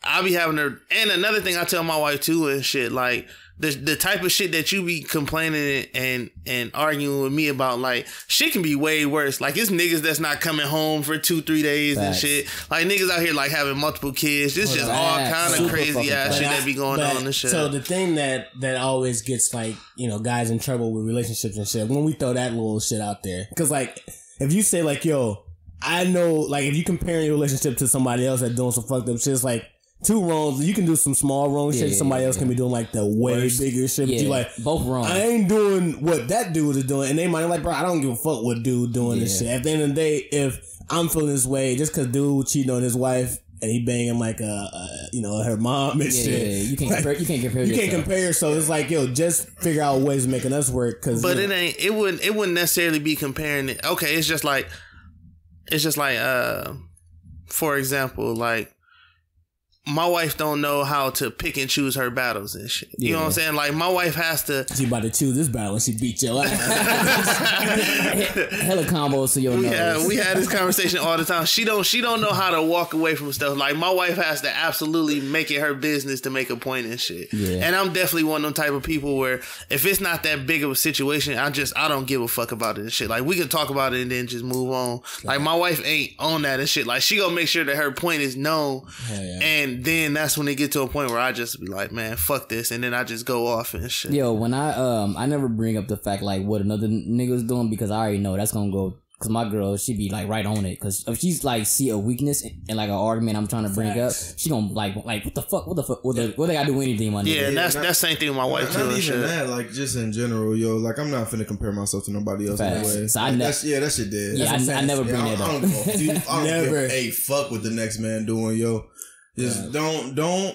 I be having her, and another thing I tell my wife too and shit, like the type of shit that you be complaining and arguing with me about, like shit can be way worse. Like it's niggas that's not coming home for 2-3 days and shit. Like niggas out here like having multiple kids. This just all kind of crazy ass shit that be going on and shit. So the thing that always gets like, you know, guys in trouble with relationships and shit, when we throw that little shit out there, because like if you say like, yo, I know, like if you compare your relationship to somebody else that's doing some fucked up shit, it's like two wrongs. You can do some small wrong shit. Somebody else can be doing like the way bigger shit. But you like both wrong. I ain't doing what that dude is doing, and they might like, bro, I don't give a fuck what dude doing this shit. At the end of the day, if I'm feeling this way just because dude cheating on his wife and he banging like her mom and shit, you can't compare. You can't compare. So it's like, yo, just figure out ways of making us work. But it wouldn't necessarily be comparing it. Okay, it's just like for example, like my wife don't know how to pick and choose her battles and shit. You know what I'm saying? Like my wife has to. She about to choose this battle when she beat your ass. Hella combos to your nose. We had this conversation all the time. She don't know how to walk away from stuff. Like my wife has to absolutely make it her business to make a point and shit. Yeah. And I'm definitely one of them type of people where if it's not that big of a situation, I don't give a fuck about it and shit. Like we can talk about it and then just move on. Like my wife ain't on that and shit. Like she gonna make sure that her point is known. And then that's when it get to a point where I just be like, man, fuck this, and then I just go off and shit. Yo, when I never bring up the fact like what another nigga's doing because I already know that's gonna go Cause my girl, she be like right on it. Cause if she's like see a weakness in like an argument I'm trying to bring up, she gonna like what the fuck, what they gotta do anything, my nigga. Yeah, and that's the same thing with my wife too. Not even that, like just in general, yo. Like I'm not finna compare myself to nobody else anyway. So that shit dead. Yeah, I never bring that up. I don't give a fuck what the next man doing, yo. Just don't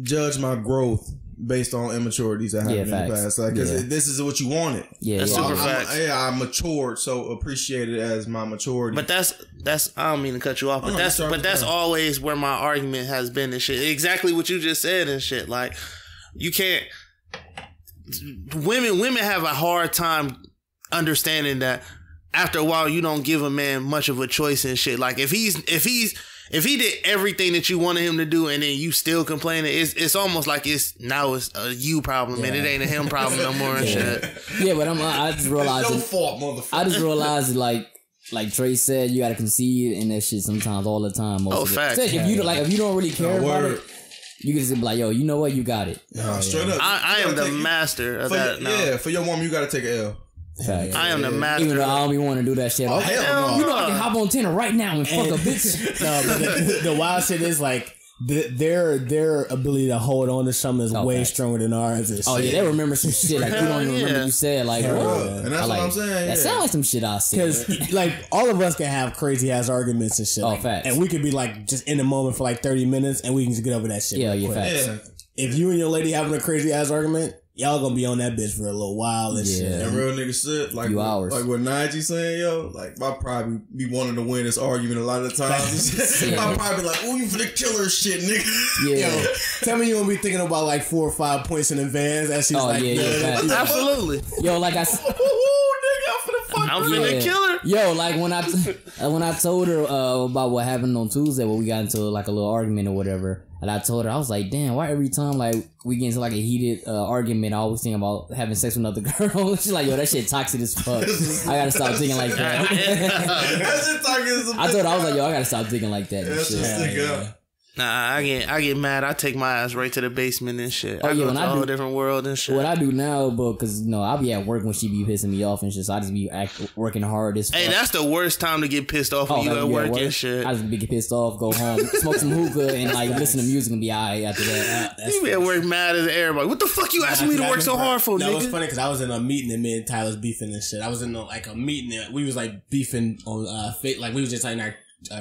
judge my growth based on immaturities that happened in the past. Like, cause this is what you wanted. Yeah, that's super facts. I matured, so appreciate it as my maturity. But that's I don't mean to cut you off, but that's always where my argument has been and shit. Exactly what you just said and shit. Like, you can't. Women have a hard time understanding that after a while you don't give a man much of a choice and shit. Like, if he did everything that you wanted him to do and then you still complaining, it's almost like it's a you problem and it ain't a him problem no more and shit. Yeah, but I just realized it's your fault, motherfucker. I just realized like Trey said, you gotta concede in that shit sometimes, all the time. Facts. If you don't really care about it, you can just be like, yo, you know what, you got it. Straight up. I am the master of that now. Yeah, for your woman, you gotta take an L. I am the master. Even though I don't even want to do that shit. Oh, hell no. You know I can hop on Tinder right now and fuck a bitch. No, but the wild shit is like their ability to hold on to something is way stronger than ours. Yeah, they remember some shit like you don't even remember you said like. And that's what I'm saying. That sounds like some shit I said. Because like all of us can have crazy ass arguments and shit. Facts. And we could be like just in the moment for like 30 minutes and we can just get over that shit. Yeah, facts. Yeah. If you and your lady having a crazy ass argument, y'all gonna be on that bitch for a little while and shit. And real nigga shit, like hours. Like what Najee saying, yo, like I probably be wanting to win this argument a lot of the times. I probably be like, oh, you finna kill her shit, nigga. Yeah. Yo, tell me you won't be thinking about like 4 or 5 points in advance as she's absolutely. Yo, like I'm finna kill her. Yo, like when I told her about what happened on Tuesday, where we got into like a little argument or whatever, and I told her, I was like, damn, why every time like we get into like a heated argument, I always think about having sex with another girl. She's like, yo, that shit toxic as fuck. I gotta stop thinking like that. That shit toxic as a I told her, I was like, yo, I gotta stop thinking like that. Nah, I get mad. I take my ass right to the basement and shit. Oh, I go to a whole different world and shit. What I do now, but because I'll be at work when she be pissing me off and shit, so I just be working hard as fuck. Hey, that's the worst time to get pissed off when you at work and shit. I just be pissed off, go home, smoke some hookah, and like listen to music and be alright after that. You be at work mad as everybody. What the fuck you asking me to work so hard for, nigga? That was funny because I was in a meeting and me and Tyler was beefing and shit. I was in like a meeting and we was like beefing on like we was just like in our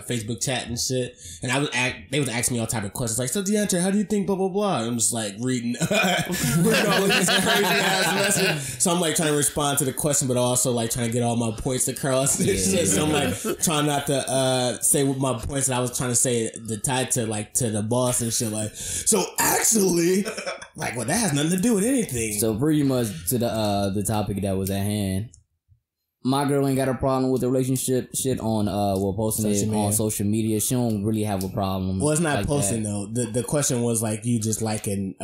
Facebook chat and shit, and they was asking me all type of questions like, so DeAndre, how do you think blah blah blah? And I'm just like reading all this crazy ass message. So I'm like trying to respond to the question, but also like trying to get all my points across and shit. So I'm like trying not to say what my points that I was trying to say the tie to like to the boss and shit. Like, so actually, like, well, that has nothing to do with anything. So pretty much to the topic that was at hand. My girl ain't got a problem with the relationship shit on posting it on social media. She don't really have a problem. Well, it's not like posting that. though. The question was like you just liking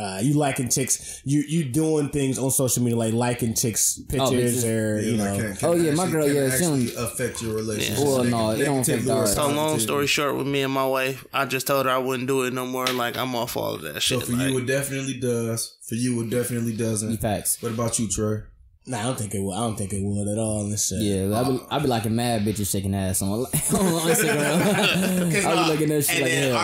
chicks. You doing things on social media like liking chicks pictures or you know. My girl, she don't affect your relationship. Well, no, it don't affect ours. So long story short, with me and my wife, I just told her I wouldn't do it no more. Like I'm off all of that shit. So for you, it definitely does. For you, it definitely doesn't. Facts. What about you, Trey? Nah, I don't think it would. I don't think it would at all. This shit. Yeah, I be liking mad bitches shaking ass on Instagram. I be looking at shit like hell.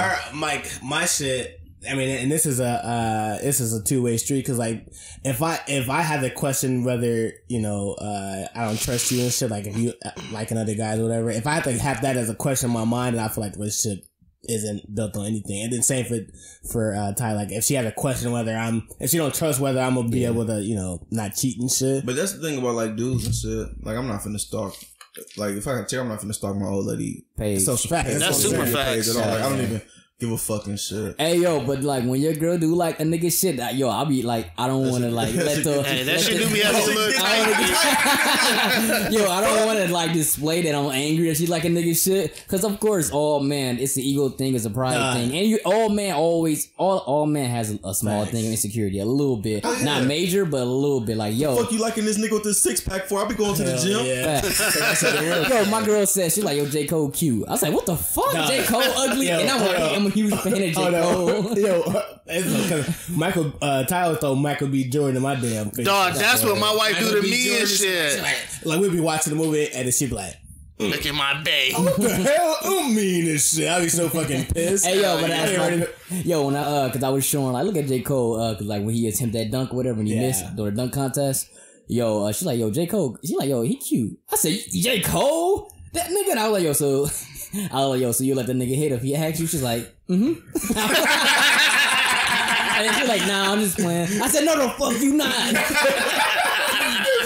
My shit. I mean, and this is a 2-way street because like if I have a question whether I don't trust you and shit, like if you liking other guys or whatever, if I have to have that as a question in my mind, and I feel like the relationship isn't built on anything. And then same for Ty, like if she has a question if she don't trust whether I'm gonna be able to not cheat and shit. But that's the thing about like dudes and shit. Like I'm not finna stalk. Like if I can tell, I'm not finna stalk my old lady page. Social facts. That's super facts. Like, I don't even give a fucking shit. Hey yo, but like when your girl do like a nigga shit, yo, I'll be like, I don't want to like let the. Hey, that shit do be having to look. Yo, I don't want to like display that I'm angry that she like a nigga shit, because of course, it's an ego thing, it's a pride thing, and all man has a small thing of insecurity, a little bit, not major, but a little bit. Like yo, fuck you liking this nigga with this 6-pack for? I be going to the gym. Yo, my girl said she like, yo, J. Cole cute. I was like, what the fuck, J. Cole ugly, and I'm a huge fan of J. Cole. Yo, because Michael Tyler throw Michael B. Jordan in my damn face. Dog, that's what my wife do to me and shit. Like we'd be watching the movie and then she'd be like, Look at my bae. What the hell? I'm mean as shit. I be so fucking pissed. Hey yo, but when cause I was showing like, look at J. Cole, cause like when he attempted that dunk or whatever and he missed during the dunk contest. Yo, she's like, yo, J. Cole. She's like, yo, he cute. I said, J. Cole, that nigga. And I was like, yo, so so you let the nigga hit if he asked you? She's like, mm-hmm. And she's like, nah, I'm just playing. I said, no, the fuck you not.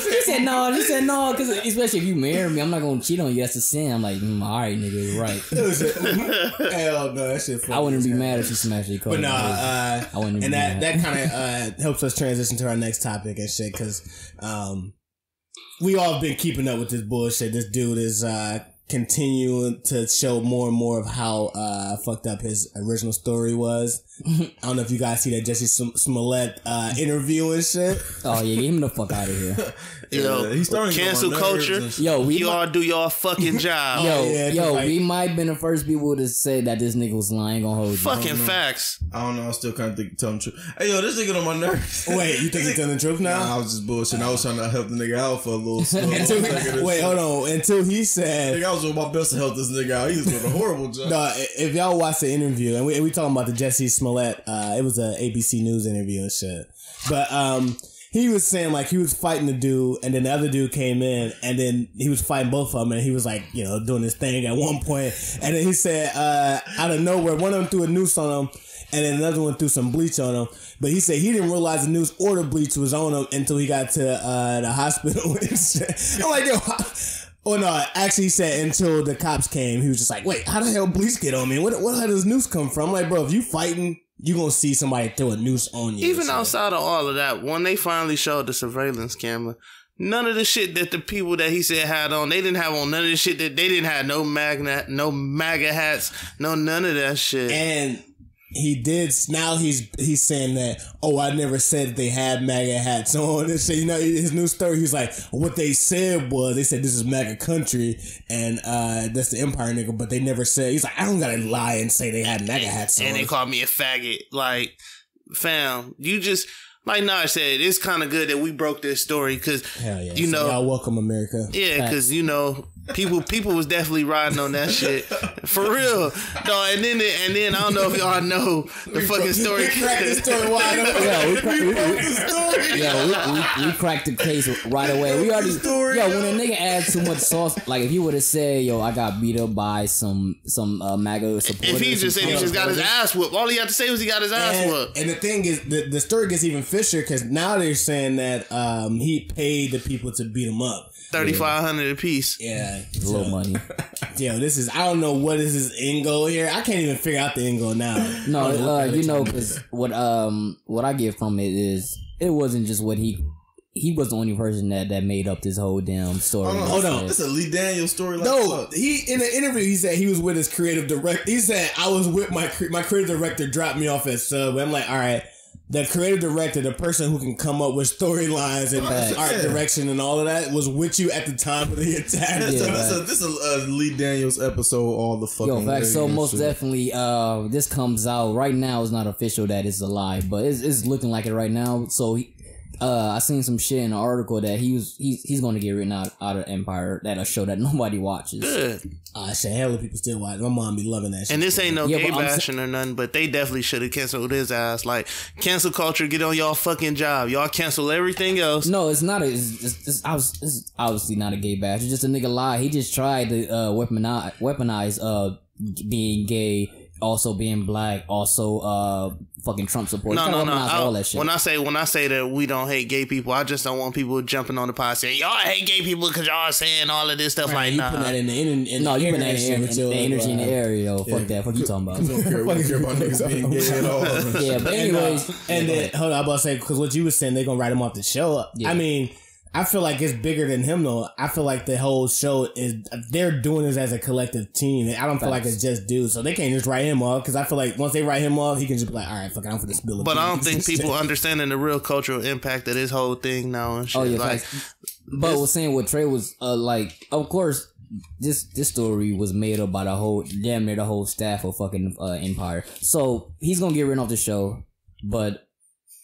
She said no, because especially if you marry me, I'm not gonna cheat on you. That's a sin. I'm like, alright, nigga, you're right. Hell no, that shit funny. I wouldn't be mad if she smashed your car. But no, I wouldn't be mad. That kind of helps us transition to our next topic and shit, because we all been keeping up with this bullshit. This dude is continuing to show more and more of how fucked up his original story was. I don't know if you guys see that Jussie Smollett interview and shit. Oh yeah, get him the fuck out of here. Yo, he's starting cancel culture. Yo, you all do your fucking job. We might have been the first people to say that this nigga was lying on hold. Fucking facts. I don't know. I still kind of think telling the truth. Hey yo, this nigga on my nerves. Wait, you think he's telling the truth now? Nah, I was just bullshitting. I was trying to help the nigga out for a little. Hold on. Until he said, I was doing my best to help this nigga out. He was doing a horrible job. No, if y'all watch the interview, and we talking about the Jussie Smollett, it was a ABC News interview and shit. But he was saying like he was fighting the dude, and then the other dude came in, and then he was fighting both of them, and he was like, you know, doing his thing at one point, and then he said out of nowhere, one of them threw a noose on him, and then another one threw some bleach on him. But he said he didn't realize the noose or the bleach was on him until he got to the hospital and shit. I'm like, yo. Oh no, actually he said until the cops came, he was just like, wait, how the hell bleach get on me? Where does noose come from? I'm like, bro, if you fighting, you gonna see somebody throw a noose on you. Even outside of all of that, when they finally showed the surveillance camera, none of the shit that the people that he said had on, they didn't have on none of the shit that they didn't have no MAGA hats, none of that shit. And he did. Now he's saying that, oh, I never said they had MAGA hats on. And so, you know, his new story, he's like, what they said was, they said this is MAGA country, and that's the Empire nigga, but they never said, he's like, I don't gotta lie and say they had MAGA hats on. And they called me a faggot. Like, fam, you just, like Naj said, it's kind of good that we broke this story, because, you know. Y'all welcome America. Yeah, because, you know, people was definitely riding on that shit. For real. No, and then I don't know if y'all know the fucking story. We cracked the story wide open. We cracked the case right away. We already, when a nigga adds too much sauce, like if you would have said, yo, I got beat up by some MAGA supporters. If he just said he just got his ass whooped, all he had to say was he got his ass whooped. And the thing is, the story gets even fishier, because now they're saying that he paid the people to beat him up. $3,500 a piece. Yeah. A little money. Yo, I don't know what is his end goal here. I can't even figure out the end goal now. No, you know, because what I get from it is, it wasn't just what he was the only person that made up this whole damn story. Hold on. It's a Lee Daniels story. Like no, he in the interview he said he was with his creative director. He said I was with my creative director dropped me off at Sub. I'm like, all right. The creative director, the person who can come up with storylines and art direction and all of that, was with you at the time of the attack. This is a Lee Daniels episode all the fucking way. So most definitely, this comes out right now. It's not official that it's a lie, but it's looking like it right now. So I seen some shit in an article that he's going to get written out of Empire, that a show that nobody watches. Good. Shit, hell of people still watch. My mom be loving that shit. And this ain't no gay bashing or nothing, but they definitely should have canceled his ass. Like, cancel culture, get on y'all fucking job. Y'all cancel everything else. No, it's not. It's obviously not a gay bash. It's just a nigga lie. He just tried to weaponize being gay, also being black, also fucking Trump supporter. No. All that shit. When I say that we don't hate gay people, I just don't want people jumping on the pod saying y'all hate gay people because y'all saying all of this stuff. Right, like, you putting that in the energy in the air, yo. Fuck that. Fuck you talking about? I don't care about niggas being gay at all. Yeah, but anyways, and then hold on, I'm about to say, because what you were saying, they're gonna write him off the show. Yeah. I mean, I feel like it's bigger than him though. I feel like the whole show they're doing this as a collective team. I don't feel like it's just dudes, so they can't just write him off, because I feel like once they write him off, he can just be like, all right, fuck, I'm for the spill. But I don't think people understanding the real cultural impact of this whole thing now and shit. Oh yeah, like, but was saying what Trey was like, of course. This story was made up by damn near the whole staff of fucking Empire. So he's gonna get written off the show, but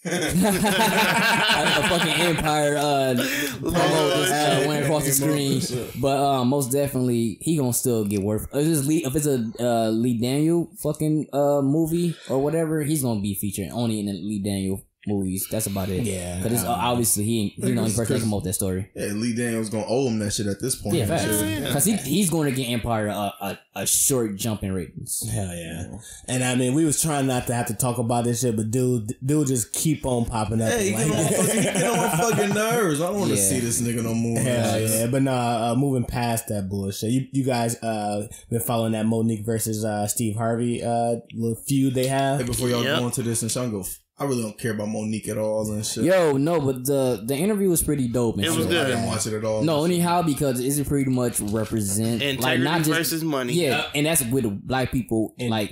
a fucking empire promo went across the screen. But most definitely he gonna still get worth. If it's a Lee Daniel fucking movie or whatever, he's gonna be featured only in the Lee Daniel movies. That's about it. Yeah, because obviously he the only person that can promote that story. Yeah, Lee Daniels gonna owe him that shit at this point. Yeah, because he's going to get Empire a short jump in ratings. Hell yeah. And I mean, we was trying not to have to talk about this shit, but dude just keep on popping up. Hey, get on my fucking nerves. I don't want to see this nigga no more. Hell yeah. But nah, moving past that bullshit. You guys been following that Monique versus Steve Harvey little feud they have? Hey, before y'all go into this, and Sean go, I really don't care about Monique at all and shit. Yo, no, but the interview was pretty dope. And it was good. I didn't watch it at all. No, anyhow, because it's pretty much represent integrity like not just versus money. Yeah, and that's with black people, and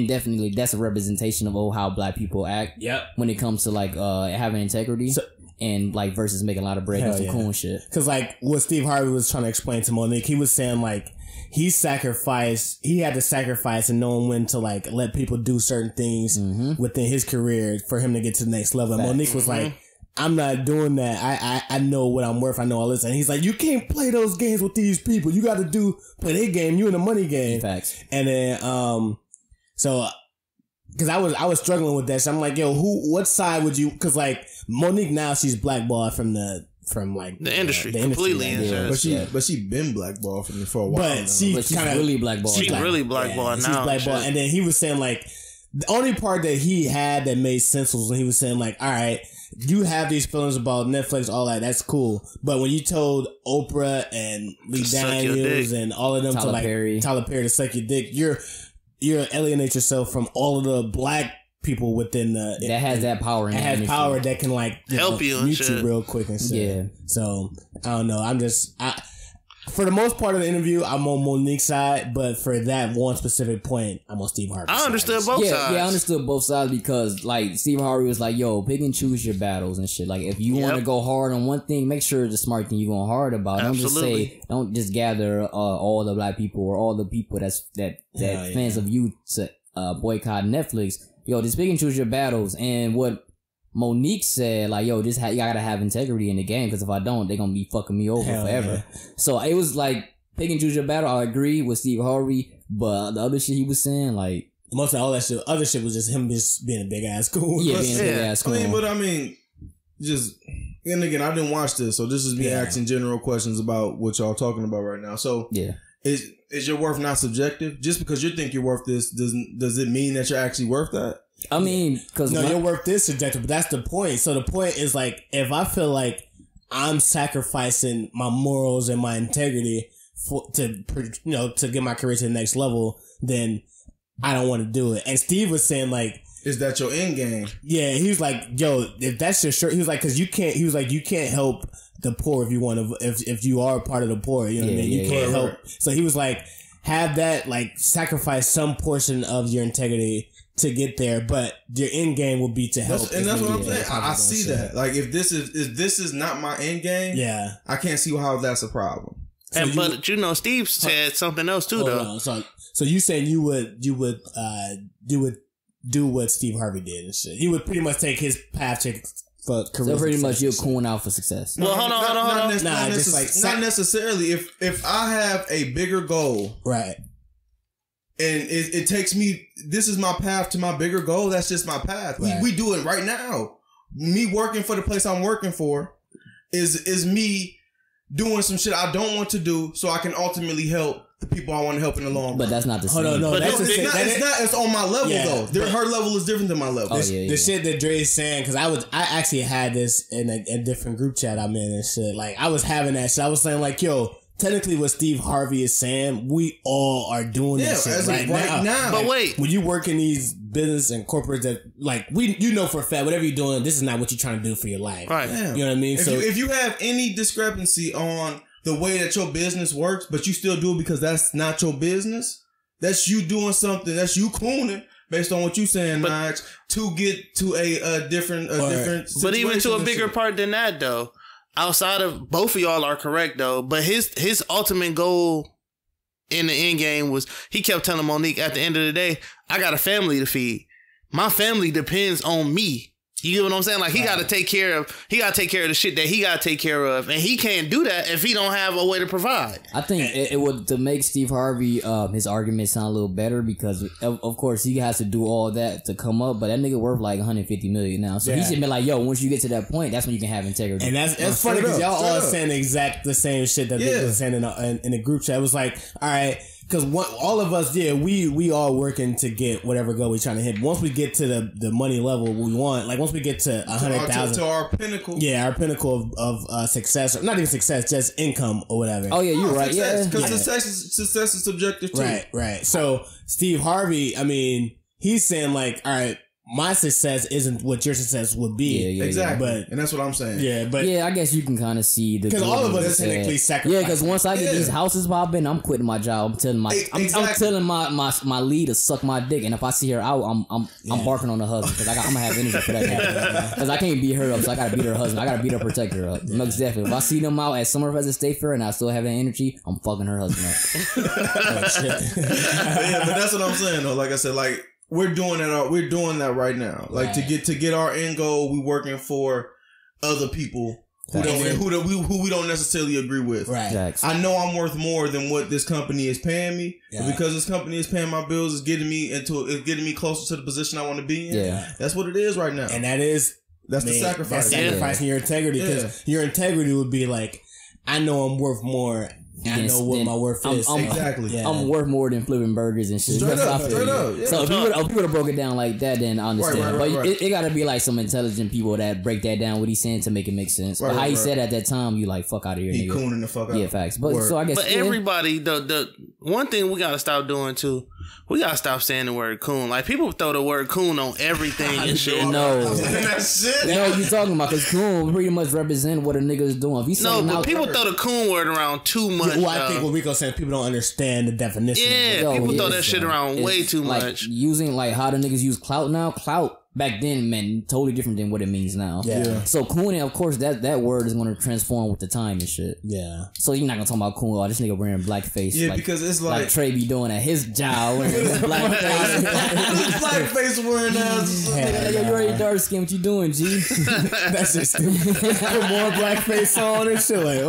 definitely that's a representation of how black people act. Yep. When it comes to having integrity. And versus making a lot of bread and some cool shit. Because what Steve Harvey was trying to explain to Monique, he was saying he had to sacrifice and knowing when to let people do certain things within his career for him to get to the next level. And Monique was like, I'm not doing that. I know what I'm worth. I know all this. And he's like, you can't play those games with these people. You got to play their game. You in the money game. Facts. And then, because I was struggling with that. So I'm like, yo, what side would you? Because Monique now she's blackballed from the industry completely. But she been blackballed from for a while. But she's really blackballed. She's really blackballed now. She's blackballed. And then he was saying the only part that he had that made sense was when he was saying all right, you have these feelings about Netflix, all that. That's cool. But when you told Oprah and Lee Daniels and all of them Tyler Perry to suck your dick, you're alienate yourself from all of the black people within the that has that power. Has power that can help you mute you real quick and shit. Yeah. So I don't know. For the most part of the interview, I'm on Monique's side, but for that one specific point, I'm on Steve Harvey's side. I understood both sides. Yeah, I understood both sides because Steve Harvey was like, yo, pick and choose your battles and shit. If you want to go hard on one thing, make sure it's the smart thing you're going hard about. Absolutely. Don't just gather all the black people or all the people that fans of you to boycott Netflix. Yo, just pick and choose your battles. And what Monique said, yo, you gotta have integrity in the game, because if I don't, they're gonna be fucking me over forever. Yeah. So it was pick and choose your battle. I agree with Steve Harvey, but the other shit he was saying, most of all that shit, other shit was just him just being a big ass coon. Yeah, being a big ass coon. And again, I didn't watch this, so this is me asking general questions about what y'all talking about right now. So is your worth not subjective? Just because you think you're worth this, does it mean that you're actually worth that? I mean, because your worth is subjective, but that's the point. So the point is if I feel like I'm sacrificing my morals and my integrity to get my career to the next level, then I don't want to do it. And Steve was saying is that your end game? Yeah, he was like, yo, if that's your shirt, he was like, because you can't help the poor if you want to, if you are part of the poor, you know what I mean? You can't help. So he was like, have that, sacrifice some portion of your integrity to get there, but your end game will be to help. And that's what I'm saying. I see that. If this is not my end game, I can't see how that's a problem. But Steve said something else too, though. So you saying you would do what Steve Harvey did and shit. You would pretty much take his path for career. So pretty much you're coon out for success. Well, hold on. Not necessarily. If I have a bigger goal, right, and it takes me, this is my path to my bigger goal. That's just my path. Right. We do it right now. Me working for the place I'm working for is me doing some shit I don't want to do, so I can ultimately help the people I want to help in the long run. But that's not the same. Hold on, no, it's on my level though. Her level is different than my level. The shit that Dre's saying, because I actually had this in a different group chat I'm in and shit. I was having that shit. I was saying yo, technically what Steve Harvey is saying, we all are doing that shit right now. But wait, when you work in these business and corporates that you know for a fact, whatever you're doing, this is not what you're trying to do for your life. Right. Yeah. You know what I mean? If you have any discrepancy on the way that your business works, but you still do it because that's not your business, that's you doing something, that's you cooning based on what you saying, Nige, to get to a different situation. But even to a bigger part than that, though, outside of both of y'all are correct, though, but his ultimate goal in the end game was, he kept telling Monique, at the end of the day, I got a family to feed. My family depends on me You get what I'm saying? Like he got to take care of the shit that he got to take care of, and he can't do that if he don't have a way to provide. I think it would to make Steve Harvey his argument sound a little better because of course he has to do all that to come up, but that nigga worth like 150 million now, so he should be like, yo, once you get to that point, that's when you can have integrity. And that's funny because y'all all saying the same shit that they were saying in the group chat. It was like, all right. Because all of us, we all working to get whatever goal we're trying to hit. Once we get to the money level we want, like once we get to 100,000, to our pinnacle, our pinnacle of success, or not even success, just income or whatever. Oh yeah, you're right. Success, Yeah, because success is subjective too. Right. So Steve Harvey, I mean, he's saying like, all right, my success isn't what your success would be. Yeah, exactly. But, and that's what I'm saying. Yeah, but I guess you can kind of see the because all of us are technically sacrificing. Yeah, because once I get these houses popping, I'm quitting my job. I'm telling I'm telling my lead to suck my dick, and if I see her out, I'm barking on the husband because I'm gonna have energy for that. Because I can't beat her up, so I gotta beat her husband. I gotta beat her protector up. Most definitely. If I see them out at Summer Fest State Fair and I still have that energy, I'm fucking her husband up. But that's what I'm saying though. Like I said, like. We're doing that right now. Like to get our end goal, we working for other people who we don't necessarily agree with. Right. I know I'm worth more than what this company is paying me, but because this company is paying my bills, it's getting me closer to the position I want to be in. Yeah, that's what it is right now, and that's the sacrifice. That's sacrificing your integrity because your integrity would be like, I know I'm worth more. I know what my worth is. Exactly. Yeah. I'm worth more than flipping burgers and shit. Straight up. Yeah. So if you would have broke it down like that, then I understand. But it got to be like some intelligent people that break that down, what he's saying, to make it make sense. But how he said at that time, you like, fuck out of here, he nigga. cooning the fuck out. Yeah, facts. But so I guess. But everybody, the one thing we got to stop doing too, we got to stop saying the word coon. Like people throw the word coon on everything and shit. No. That's shit. They know what you talking about because coon pretty much represent what a nigga is doing. If he's but people throw the coon word around too much. Well, I think what Rico saying, people don't understand the definition. Yeah, people throw that shit around way too much. Using like how the niggas use clout now. Clout back then meant totally different than what it means now. Yeah. So cooning, of course, that word is going to transform with the time and shit. Yeah. So you're not gonna talk about coon. Oh, this nigga wearing blackface. Yeah, because it's like Trey be doing at his job wearing blackface. Blackface wearing ass. Yo, you already dark skin. What you doing, G? That's just stupid. Put more blackface on and shit. Like,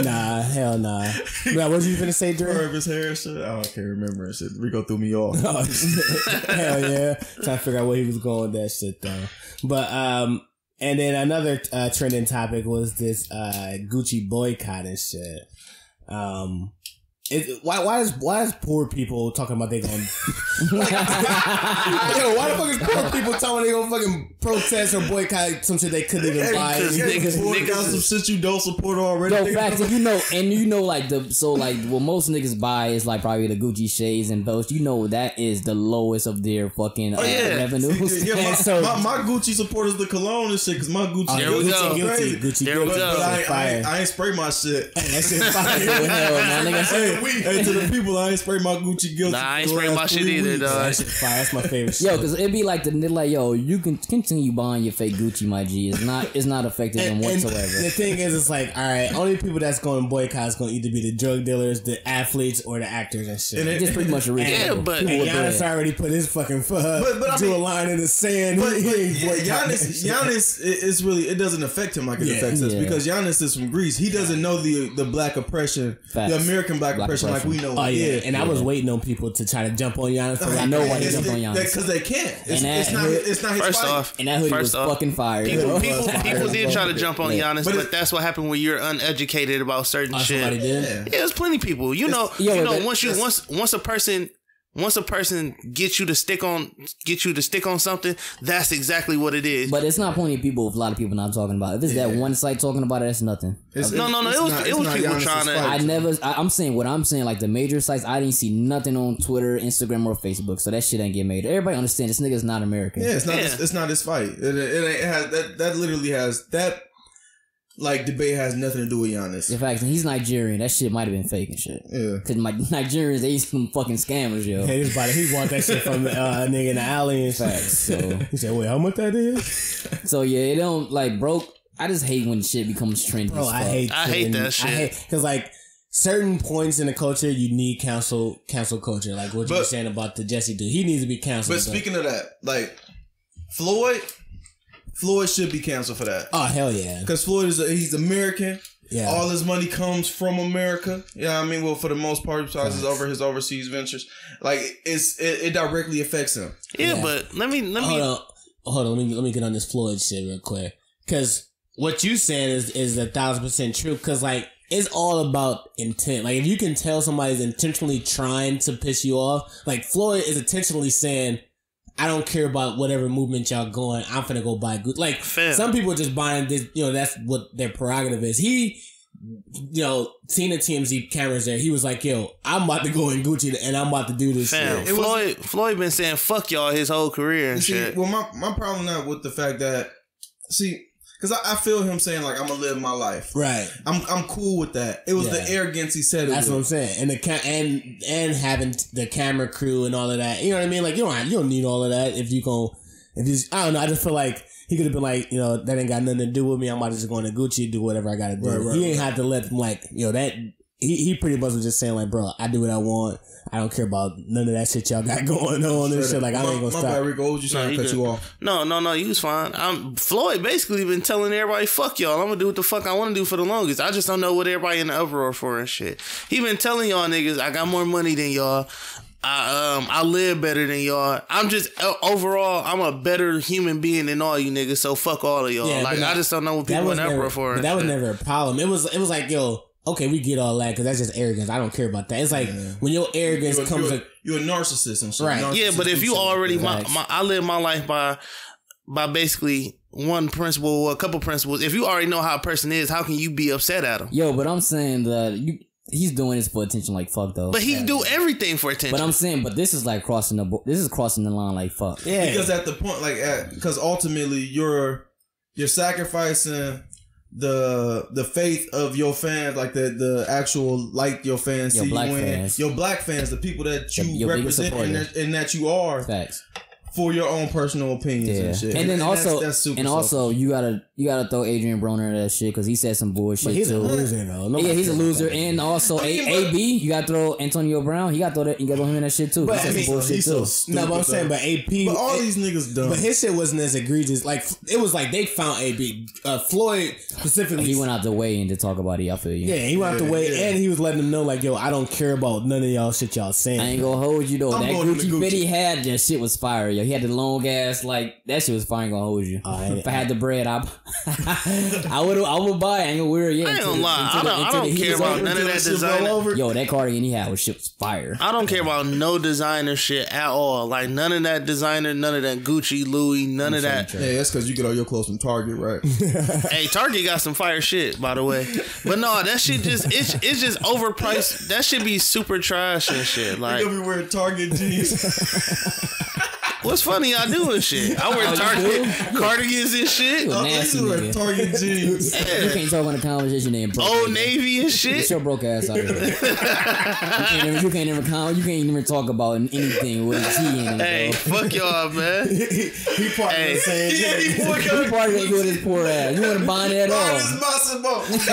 nah, hell nah. Now, what you finna say, Dre? His hair and shit. I can't remember shit. Rico threw me off. Hell yeah. Trying to figure out where he was going with that shit though. But and then another trending topic was this Gucci boycott and shit. Why is poor people talking about they gonna why the fuck is poor people talking they gonna fucking protest or boycott some shit they couldn't even buy? Niggas got some shit you don't support already. No, facts. Like what most niggas buy is like probably the Gucci shades and those. You know that is the lowest of their fucking revenues. My Gucci supporters the cologne and shit because my Gucci Gucci there we go. I ain't spray my shit. That shit fire. Hey, to the people, I ain't spray my Gucci guilty. Nah, I ain't spray my shit either, dog. That's my favorite shit. Yo, because it'd be like yo, you can continue buying your fake Gucci, my G. It's not affecting them whatsoever. The thing is, it's like, all right, only people that's going to boycott is going to either be the drug dealers, the athletes, or the actors and shit. And it's pretty much a reason. Yeah, but Giannis already put his fucking drew a line in the sand. Giannis is really, it doesn't affect him like it affects us because Giannis is from Greece. He doesn't know the black oppression, the American black oppression like we know. Oh yeah, and I was waiting on people to try to jump on Giannis. I know why they jump on Giannis because they can't. It's not his first fight. off, and that hoodie was fucking fire. People did try to jump on Giannis, but that's what happened when you're uneducated about certain shit. Yeah, there's plenty of people. Once a person gets you to stick on something, that's exactly what it is. But it's not plenty of people. If a lot of people not talking about it. If it's that one site talking about it, that's nothing. It was people trying to. I'm saying what I'm saying. Like the major sites, I didn't see nothing on Twitter, Instagram, or Facebook. So that shit ain't get made. Everybody understand this nigga's not American. Yeah, it's not his fight. It has that literally has that. Like, debate has nothing to do with Giannis. In fact, he's Nigerian. That shit might have been fake and shit. Yeah. Because Nigerians, they some fucking scammers, yo. Hey, he want that shit from a nigga in the alley and facts. So he said, wait, how much that is? So, yeah, it don't, like, broke. I just hate when shit becomes trendy. Bro, I hate that shit. Because, like, certain points in the culture, you need cancel culture. Like, what you were saying about the Jussie dude. He needs to be canceled. But speaking of that, like, Floyd Floyd should be canceled for that. Oh hell yeah! Because Floyd he's American. Yeah. All his money comes from America. Yeah, I mean, well, for the most part, besides his overseas ventures, like it directly affects him. Yeah, but let me hold on. Let me get on this Floyd shit real quick. Because what you saying is 1,000% true. Because like it's all about intent. Like if you can tell somebody's intentionally trying to piss you off, like Floyd is intentionally saying, I don't care about whatever movement y'all going. I'm finna go buy Gucci. Like some people are just buying this. You know, that's what their prerogative is. He, you know, seeing the TMZ cameras there, he was like, "Yo, I'm about to go in Gucci and I'm about to do this." Shit. Floyd been saying "fuck y'all" his whole career and shit. Well, my problem not with the fact that because I feel him saying like I'm gonna live my life. Right. I'm cool with that. It was the arrogance he said it. That's what I'm saying. And the and having the camera crew and all of that. You know what I mean? Like you don't need all of that if I don't know. I just feel like he could have been like, you know, that ain't got nothing to do with me. I'm about to just go into Gucci, do whatever I gotta do. He ain't have to let them like, you know, that he pretty much was just saying like, bro, I do what I want. I don't care about none of that shit y'all got going on and shit. Like, I ain't gonna stop. My bad, Rico. What was you saying? Cut you off. No, you was fine. Floyd basically been telling everybody, fuck y'all. I'm gonna do what the fuck I want to do for the longest. I just don't know what everybody in the uproar for and shit. He been telling y'all niggas, I got more money than y'all. I live better than y'all. I'm just overall, I'm a better human being than all you niggas. So fuck all of y'all. Yeah, like I just don't know what people in the uproar for. But that was never a problem. It was like, yo, okay, we get all that because that's just arrogance. I don't care about that. It's like when your arrogance comes, you're a narcissist and shit. Right? Yeah, but if you already, I live my life by basically one principle or a couple principles. If you already know how a person is, how can you be upset at him? Yo, but I'm saying that he's doing this for attention, like fuck though. But he do everything for attention. But I'm saying, but this is like crossing the line, like fuck. Yeah, because at the point, like, because ultimately you're sacrificing the faith of your fans, like the actual, like your fans, your see black you win, fans, your black fans, the people that you your represent and that you are. Facts. For your own personal opinions and shit. And then also, that's super also you gotta throw Adrian Broner at that shit because he said some bullshit. But he's a loser though. Yeah, he's a loser. And also AB, you gotta throw Antonio Brown. You gotta throw him in that shit too. But he said some bullshit too. No, but I'm saying, but AP, but all these niggas dumb. But his shit wasn't as egregious. Like it was like they found AB. Floyd specifically, he went out the way and to talk about it. I feel you. Yeah, he went out the way and he was letting them know like, yo, I don't care about none of y'all shit y'all saying. I ain't gonna hold you though. That Gucci fit he had, that shit was fire. Yo, he had the long ass. Like that shit was fine. Gonna hold you. If I had the bread, I would buy it. I ain't gonna wear it yet. I ain't gonna lie. I don't care about none of that designer. Yo, that cardigan he had was fire. I don't care about no designer shit at all. Like none of that designer, none of that Gucci, Louis, none of that. Yeah, that's because you get all your clothes from Target, right? Hey, Target got some fire shit, by the way. But no, that shit just it's just overpriced. That shit be super trash and shit. Like you gonna be wearing Target jeans. What's funny? I do and shit. I wear Target cardigans and shit. Nasty wear Target jeans. Yeah. You can't talk on the conversation name. Old Navy and shit. Get your broke ass out of here. You can't even talk about anything with a T in it. Hey, fuck y'all, man. he part of the same. He part of it with his poor ass. You want to bind it at all?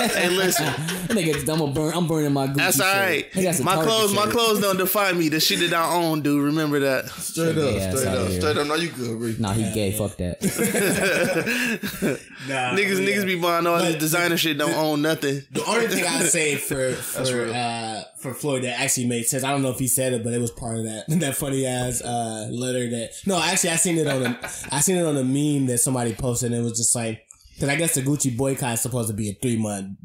Hey, listen. I'm burning my Gucci. That's all right. My clothes don't define me. The shit that I own do. Remember that. Straight up. No, you good, Rick. Nah, he gay. Fuck that. Niggas be buying all this designer shit. Don't own nothing. The only thing I say for Floyd that actually made sense. I don't know if he said it, but it was part of that funny ass letter. That no, actually I seen it on a meme that somebody posted, and it was just like, because I guess the Gucci boycott is supposed to be a 3-month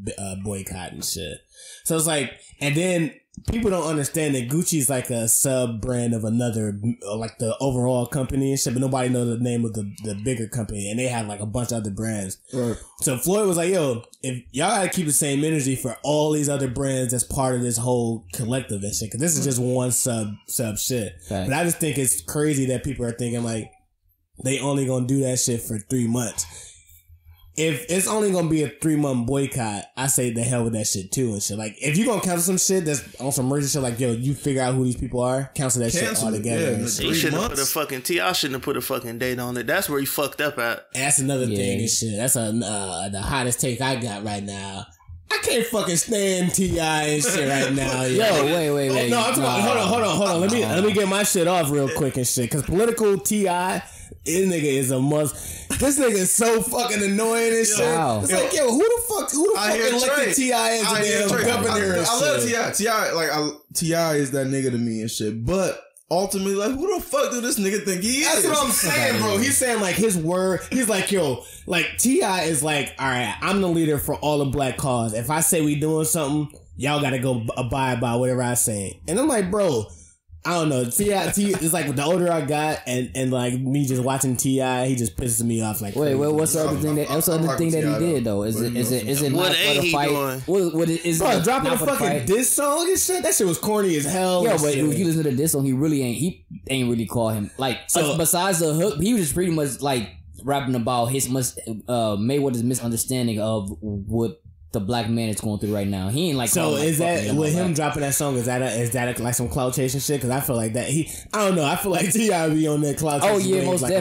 boycott and shit. So it's like, and then people don't understand that Gucci is like a sub brand of another, like the overall company and shit, but nobody knows the name of the bigger company, and they have like a bunch of other brands. Right. So Floyd was like, yo, if y'all gotta keep the same energy for all these other brands that's part of this whole collective and shit, because this is just one sub shit. Right. But I just think it's crazy that people are thinking like they only gonna do that shit for 3 months. If it's only gonna be a 3-month boycott, I say the hell with that shit too and shit. Like, if you gonna cancel some shit that's on some mercy shit, like, yo, you figure out who these people are, cancel that shit all together. Yeah, he shouldn't have put a fucking I shouldn't have put a fucking date on it. That's where he fucked up at. And that's another thing and shit. That's the hottest take I got right now. I can't fucking stand T.I. and shit right now. Yo, wait. No, I'm talking about, hold on. Let me get my shit off real quick and shit. Cause political T.I. This nigga is a must. This nigga is so fucking annoying and shit. Wow. It's like, yo, who the fuck elected T.I. as the damn governor and shit? I love T.I. T.I. is that nigga to me and shit. But ultimately, like, who the fuck do this nigga think he is? That's what I'm saying, bro. He's saying, like, his word. He's like, yo, like, T.I. is like, all right, I'm the leader for all the black cause. If I say we doing something, y'all gotta go abide by whatever I say. And I'm like, bro, I don't know. T.I. It's like the older I got, and like me just watching T.I., he just pisses me off. Like, wait, what's the other thing that? What's the other thing that he did though? Is it what not for the he fight? doing? What is bro, it dropping a not for the fucking fight? diss song and shit. That shit was corny as hell. Yeah, and but shit. if you listen to this song, he ain't really call him like. So- besides the hook, he was just pretty much like rapping about his Mayweather's misunderstanding of what the black man is going through right now. He ain't like. So calling, is like, that with him dropping that song? Is that like some clout chasing shit? Because I feel like that I don't know. I feel like T.I. be on that clout. Oh chasing yeah, wave most like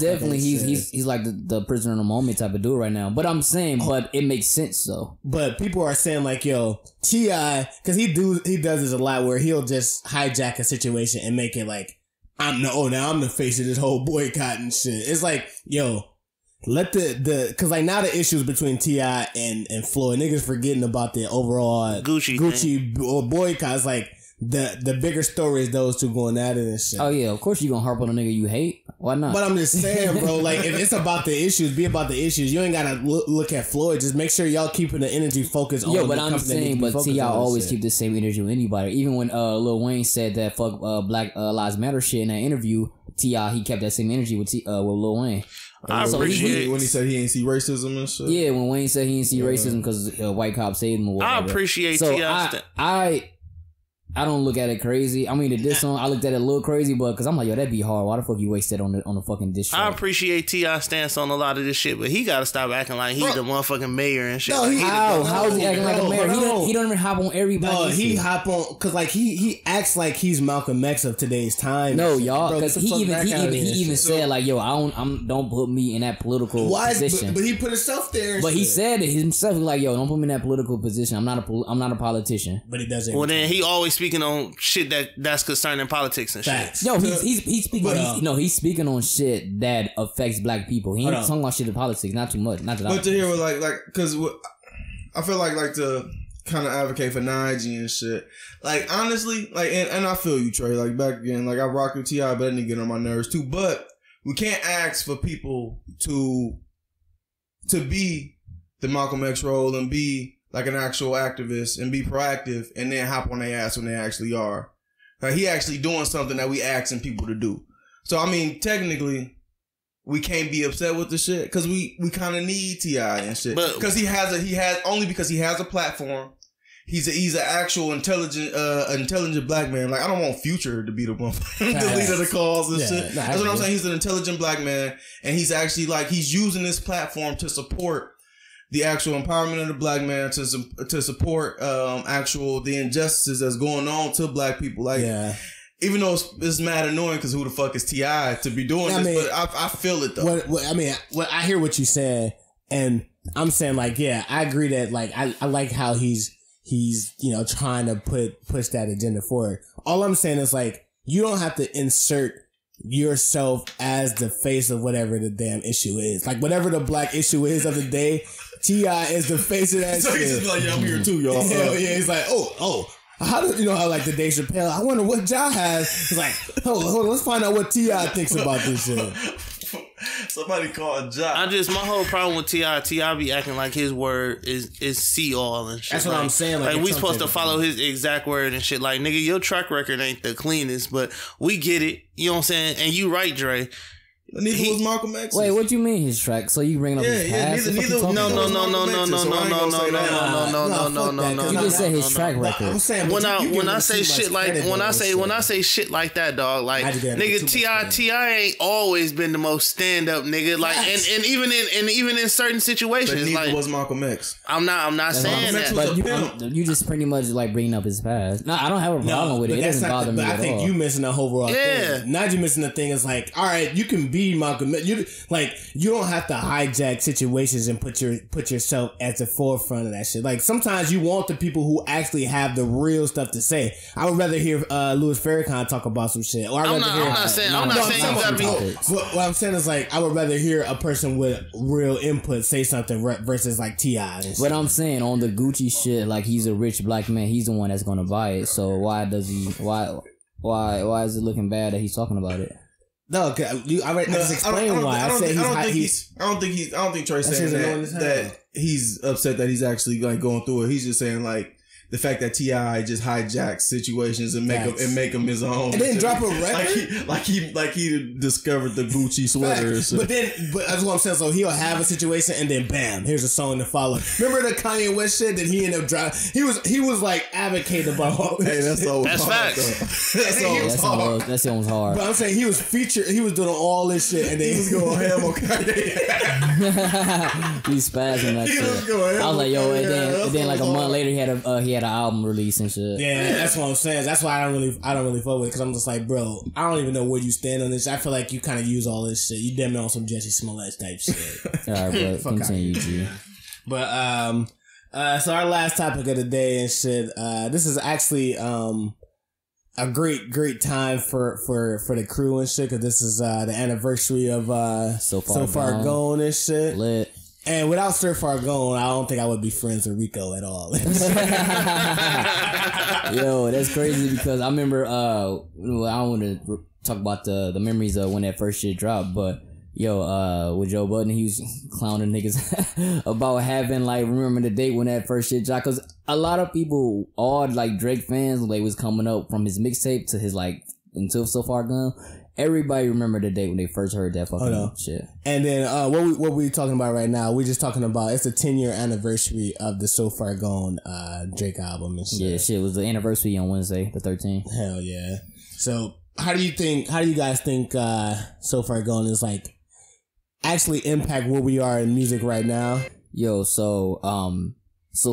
definitely. He's like the prisoner in the moment type of dude right now. But I'm saying, but it makes sense though. But people are saying like, yo, T.I. because he does this a lot where he'll just hijack a situation and make it like now I'm the face of this whole boycott and shit. It's like, yo, let cause like now the issues between T.I. and Floyd, niggas forgetting about the overall Gucci boycott. It's like the bigger story is those two going at it and shit. Oh yeah, of course you gonna harp on a nigga you hate. Why not? But I'm just saying, bro, like if it's about the issues, be about the issues. You ain't gotta look at Floyd. Just make sure y'all keeping the energy focused on. Yo, but I'm saying, but T.I. always keep the same energy with anybody. Even when Lil Wayne said that fuck Black Lives Matter shit in that interview, T.I. he kept that same energy with Lil Wayne. I appreciate when he said he ain't see racism and shit. Yeah, when Wayne said he didn't see racism because white cops saved him. Or whatever. I appreciate so T.I. I don't look at it crazy. I mean, the diss song, I looked at it a little crazy, but because I'm like, yo, that'd be hard. Why the fuck you waste that on the fucking diss track? I appreciate T.I.'s stance on a lot of this shit, but he gotta stop acting like he's the motherfucking mayor and shit. No, How is he acting like a mayor? He don't even hop on everybody. No, he hop on because like he acts like he's Malcolm X of today's time. No, y'all, because he even said like, yo, don't put me in that political position. But he put himself there. But he said it himself, like, yo, don't put me in that political position. I'm not a politician. But he doesn't. Well, then he always speaking on shit that's concerning politics and Facts. shit. Yo, he's speaking. He's speaking on shit that affects black people. He ain't talking about shit in politics. Not too much. Not that. But to hear what like because I feel like to kind of advocate for Nige and shit. Like honestly, like and I feel you, Trey. Like back again, like I rock with T.I., but that nigga get on my nerves too. But we can't ask for people to be the Malcolm X role and be like an actual activist and be proactive and then hop on their ass when they actually are. Like he actually doing something that we asking people to do. So I mean, technically, we can't be upset with the shit because we kind of need T.I. and shit. Because he has a platform. He's an actual intelligent black man. Like I don't want Future to be the one the leader of the cause and shit. That's what I'm saying. He's an intelligent black man, and he's actually like he's using this platform to support the actual empowerment of the black man, to support the injustices that's going on to black people. Like, even though it's mad annoying because who the fuck is T.I. to be doing this, but I feel it though. I hear what you're saying, and I'm saying like, yeah, I agree that like I like how he's trying to push that agenda forward. All I'm saying is like you don't have to insert yourself as the face of whatever the damn issue is. Like whatever the black issue is of the day, T.I. is the face of that so shit. He's just like, yeah, I'm here too, y'all. Hell yeah, he's like, oh. How do how like the Dave Chappelle? I wonder what Ja has. He's like, hold on, let's find out what T.I. thinks about this shit. Somebody called Ja. My whole problem with T.I. be acting like his word is see all and shit. That's what I'm saying. Like we supposed to follow his exact word and shit. Like nigga, your track record ain't the cleanest, but we get it. You know what I'm saying? And you right, Dre. Neither was Malcolm X. Wait, what you mean his track? So you bring up his past? No. You just said his track record. When I say shit like that, dog, like nigga, T.I. ain't always been the most stand up nigga. Like and even in certain situations, but neither like was Malcolm X. I'm not saying that. But you just pretty much like bringing up his past. No, I don't have a problem with it. It doesn't bother me at all. I think you missing the overall thing. Not you missing the thing is like, all right, you can be be Malcolm. You don't have to hijack situations and put yourself at the forefront of that shit. Like sometimes you want the people who actually have the real stuff to say. I would rather hear Louis Farrakhan talk about some shit. Or I'm not saying you gotta be. What I'm saying is like I would rather hear a person with real input say something versus like T.I. But I'm saying on the Gucci shit, like he's a rich black man. He's the one that's gonna buy it. So why does he? Why is it looking bad that he's talking about it? No, I just explained why. I don't think Trey's saying that he's upset that he's actually like going through it. He's just saying like the fact that T.I. just hijacks situations and make him his own, and then drop a record like he discovered the Gucci sweater. But that's what I'm saying. So he'll have a situation and then bam, here's a song to follow. Remember the Kanye West shit that he ended up dropping? He was like advocating about all this. Hey, that's facts. That sounds hard. But I'm saying he was featured. He was doing all this shit and then he was going ham on Kanye. He's spazzing that shit. I was like, yo, and then like a month later he had an album release and shit. Yeah, that's what I'm saying. That's why I don't really fuck with it because I'm just like, bro, I don't even know where you stand on this. I feel like you kind of use all this shit. You damn near on some Jussie Smollett type shit. All right, bro, continue, G. But so our last topic of the day and shit. This is actually a great time for the crew and shit because this is the anniversary of So Far Gone and shit. Lit. And without So Far Gone, I don't think I would be friends with Rico at all. Yo, that's crazy because I remember, I don't want to talk about the memories of when that first shit dropped, but yo, with Joe Budden, he was clowning niggas about having, like, remember the date when that first shit dropped, because a lot of people, all, like, Drake fans, like, was coming up from his mixtape to his, like, until So Far Gone. Everybody remember the date when they first heard that fucking shit. And then what we talking about right now? We're just talking about it's a 10-year anniversary of the So Far Gone Drake album and shit. Yeah, shit, it was the anniversary on Wednesday, the 13th. Hell yeah. So how do you guys think So Far Gone is like actually impact where we are in music right now? Yo, So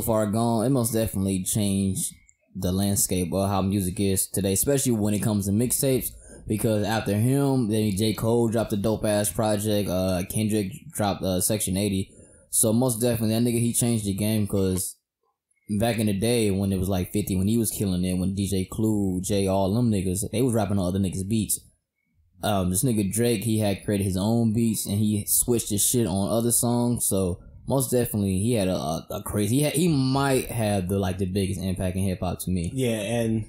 Far Gone, it most definitely changed the landscape of how music is today, especially when it comes to mixtapes. Because after him, then J. Cole dropped a dope ass project. Kendrick dropped Section 80. So most definitely, that nigga, he changed the game. Because back in the day, when it was like 50, when he was killing it, when DJ Clue, Jay, all them niggas, they was rapping on other niggas' beats. This nigga Drake, he had created his own beats and he switched his shit on other songs. So most definitely, he had a crazy. He might have the biggest impact in hip hop to me. Yeah, and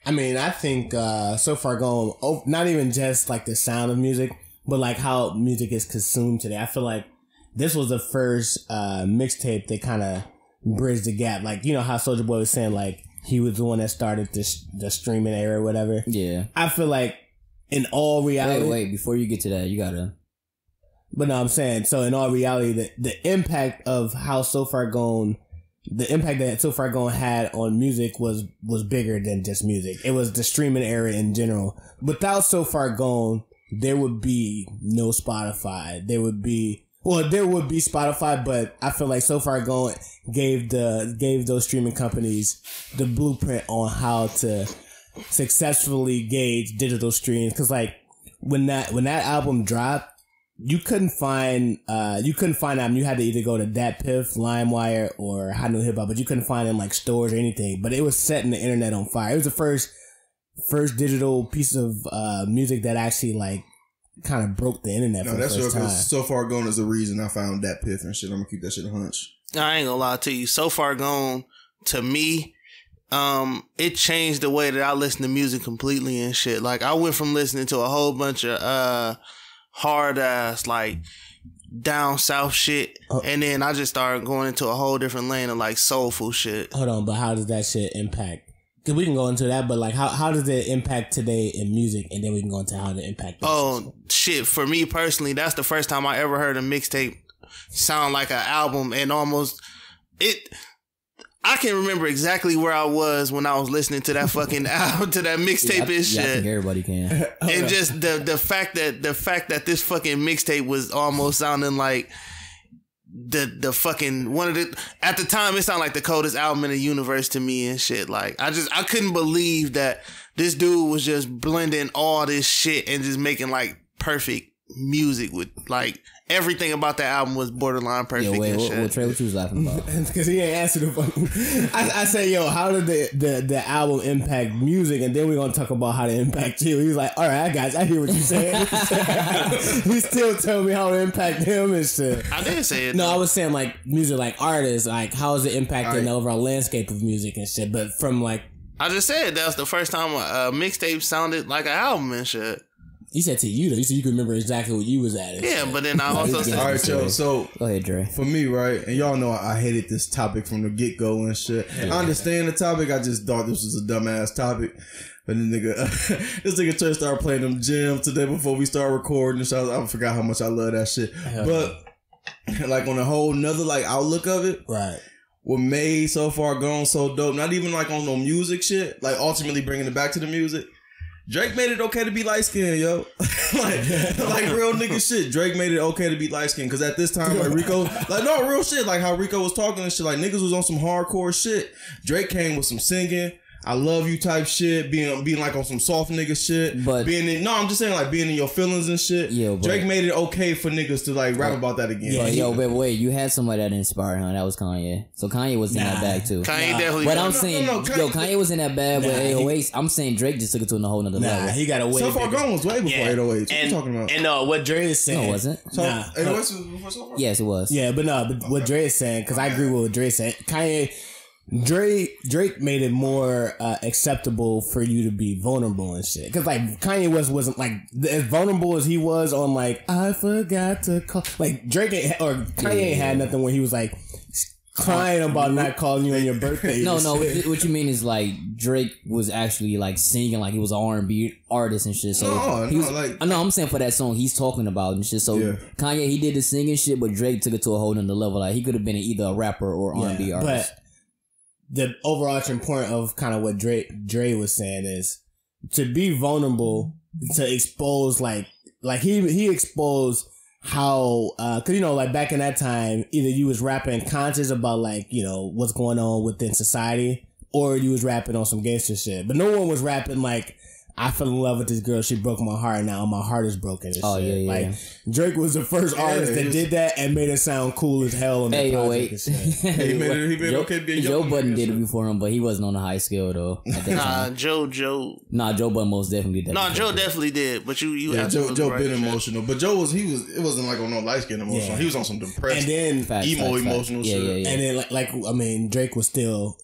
I mean, I think So Far Gone, not even just like the sound of music, but like how music is consumed today. I feel like this was the first mixtape that kind of bridged the gap. Like, you know how Soulja Boy was saying like he was the one that started the streaming era or whatever. Yeah. I feel like in all reality... Wait, before you get to that, you gotta... But no, I'm saying, so in all reality, the impact of how So Far Gone... The impact that So Far Gone had on music was bigger than just music. It was the streaming era in general. Without So Far Gone, there would be no Spotify. There would be Spotify, but I feel like So Far Gone gave those streaming companies the blueprint on how to successfully gauge digital streams. Cause like when that album dropped, you couldn't find them. You had to either go to Dat Piff, LimeWire, or Hot New Hip Hop, but you couldn't find them like stores or anything. But it was setting the internet on fire. It was the first digital piece of music that actually like kind of broke the internet. No, for that's the first time. So Far Gone is the reason I found Dat Piff and shit. I'm gonna keep that shit a hunch. I ain't gonna lie to you. So Far Gone, to me, it changed the way that I listen to music completely and shit. Like I went from listening to a whole bunch of hard ass like down south shit, and then I just started going into a whole different lane of like soulful shit. Hold on, but how does that shit impact? Cause we can go into that, but like how does it impact today in music, and then we can go into how it impact. Shit, for me personally, that's the first time I ever heard a mixtape sound like an album, and almost it. I can remember exactly where I was when I was listening to that fucking album, to that mixtape and shit. I think everybody can. And just the fact that this fucking mixtape was almost sounding like the fucking one of the, at the time it sounded like the coldest album in the universe to me and shit. Like I couldn't believe that this dude was just blending all this shit and just making like perfect music with like everything about that album was borderline perfect. Yo, wait, and shit. what Trey, what you was laughing about? Because he ain't answered the phone. I say, yo, how did the album impact music? And then we're going to talk about how to impact you. He was like, all right, guys, I hear what you're saying. He still telling me how to impact him and shit. I didn't say it. No, I was saying like music, like artists, like how is it impacting the overall landscape of music and shit? But from like, I just said that was the first time a mixtape sounded like an album and shit. You said to you though. You said you could remember exactly what you was at. Yeah, but then I also said, all right, yo. So go ahead, Dre. For me, right, and y'all know I hated this topic from the get go and shit. Yeah. I understand the topic. I just thought this was a dumbass topic. But then this nigga Trey started playing them gems today before we started recording. So I forgot how much I love that shit. But like on a whole nother like outlook of it, right? What made So Far Gone so dope? Not even like on no music shit. Like ultimately bringing it back to the music. Drake made it okay to be light skinned, yo. like real nigga shit. Drake made it okay to be light skinned because at this time, like Rico, like no real shit. Like how Rico was talking and shit. Like niggas was on some hardcore shit. Drake came with some singing. I love you type shit, being like on some soft nigga shit. But I'm just saying like being in your feelings and shit. Yeah, Drake made it okay for niggas to like rap about that again. Yeah, but wait, you had somebody that inspired him. That was Kanye. So Kanye was in that bag too. Kanye definitely. But I'm saying, Kanye was in that bag with 808s. I'm saying Drake just took it to a whole nother level. He got away. So Far Gone was way before 808s. What you talking about? And what Dre is saying, no, it wasn't. So 808s was before So Far. Yes, it was. Yeah, but what Dre is saying, because I agree with what Dre said. Drake made it more acceptable for you to be vulnerable and shit. Because like Kanye West wasn't like as vulnerable as he was on like I forgot to call. Like Drake Kanye ain't had nothing when he was like crying about not calling you on your birthday. No, what you mean is like Drake was actually like singing like he was an R&B artist and shit. So I'm saying for that song he's talking about and shit. So Kanye, he did the singing shit, but Drake took it to a whole nother level. Like he could have been either a rapper or R&B artist. But the overarching point of kind of what Dre was saying is to be vulnerable, to expose like he exposed how cause you know like back in that time either you was rapping conscious about like you know what's going on within society or you was rapping on some gangster shit, but no one was rapping like I fell in love with this girl, she broke my heart, now my heart is broken. And shit. Like Drake was the first artist that did that and made it sound cool as hell on the project and shit. He made it okay to be a Joe Budden did it before him, but he wasn't on a high scale though. Joe Budden most definitely did. Joe definitely did, but you Joe been emotional, but Joe it wasn't like on no light skin emotional. He was on some depressed and then emotional shit. And then like I mean Drake was still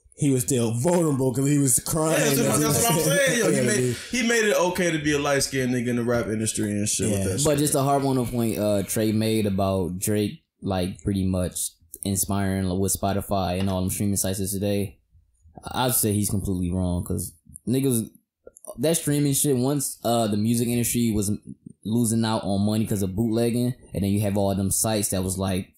vulnerable because he was crying. Yeah, that's what I'm saying. Yo, he made it okay to be a light skinned nigga in the rap industry and shit. With that but shit. just a hard one point Trey made about Drake, like pretty much inspiring with Spotify and all them streaming sites of today. I'd say he's completely wrong because niggas that streaming shit. Once the music industry was losing out on money because of bootlegging, and then you have all them sites that was like.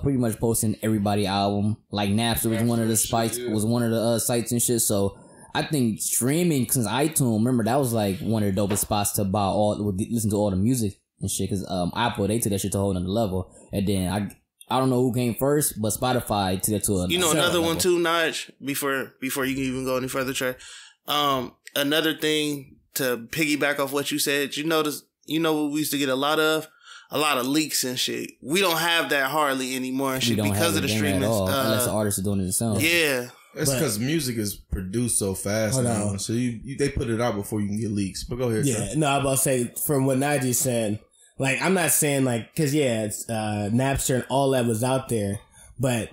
Pretty much posting everybody album. Like Napster was one of the sites, sites and shit. So I think streaming since iTunes, remember that was like one of the dopest spots to listen to all the music and shit. Cause Apple they took that shit to a whole nother level. And then I don't know who came first, but Spotify took it to a another level. one too, Naj. Before you can even go any further, Trey. Another thing to piggyback off what you said, you know what we used to get a lot of leaks and shit. We don't have that hardly anymore and shit because of the streaming. Unless the artists are doing it themselves. Yeah. It's because music is produced so fast now. So they put it out before you can get leaks. But go ahead. Yeah. Sir. No, I'm about to say from what Najee said, like I'm not saying like cause it's Napster and all that was out there, but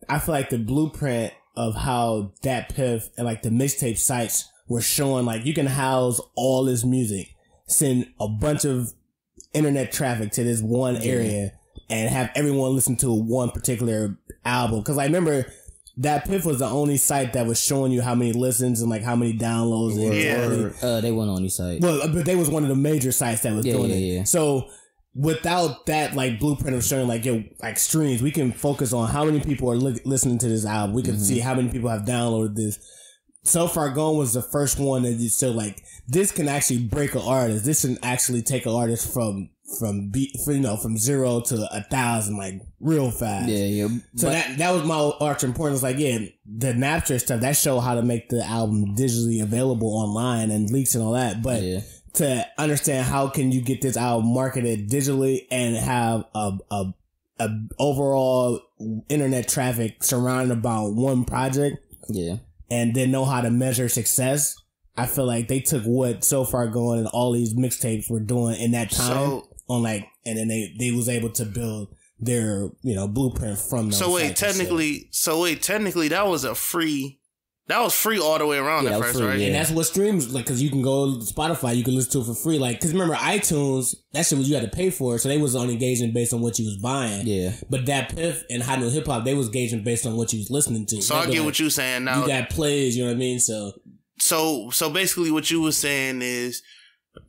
I feel like the blueprint of how that Piff and like the mixtape sites were showing like you can house all this music, send a bunch of internet traffic to this one area and have everyone listen to one particular album. Cause I remember that Piff was the only site that was showing you how many listens and like how many downloads. They weren't on your site. Well, but they was one of the major sites that was doing it. Yeah. So without that like blueprint of showing like like streams, we can focus on how many people are listening to this album. We can see how many people have downloaded this. So Far Gone was the first one that you still like. This can actually break an artist. This can actually take an artist from 0 to 1,000 like real fast. Yeah. So that was my arching point. It's like the Napster stuff that showed how to make the album digitally available online and leaks and all that. But to understand how can you get this album marketed digitally and have a overall internet traffic surrounded about one project. Yeah. And then know how to measure success. I feel like they took what So Far Gone and all these mixtapes were doing in that time and then they was able to build their, blueprint from those. So wait, technically that was free all the way around at first, right? Yeah. And that's what streams, like, cause you can go to Spotify, you can listen to it for free. Like, cause remember iTunes, that shit was you had to pay for it. So they was on engagement based on what you was buying. Yeah. But that Piff and Hot New Hip Hop, they was engagement based on what you was listening to. So I get what you're saying now. You got plays, you know what I mean? So basically what you were saying is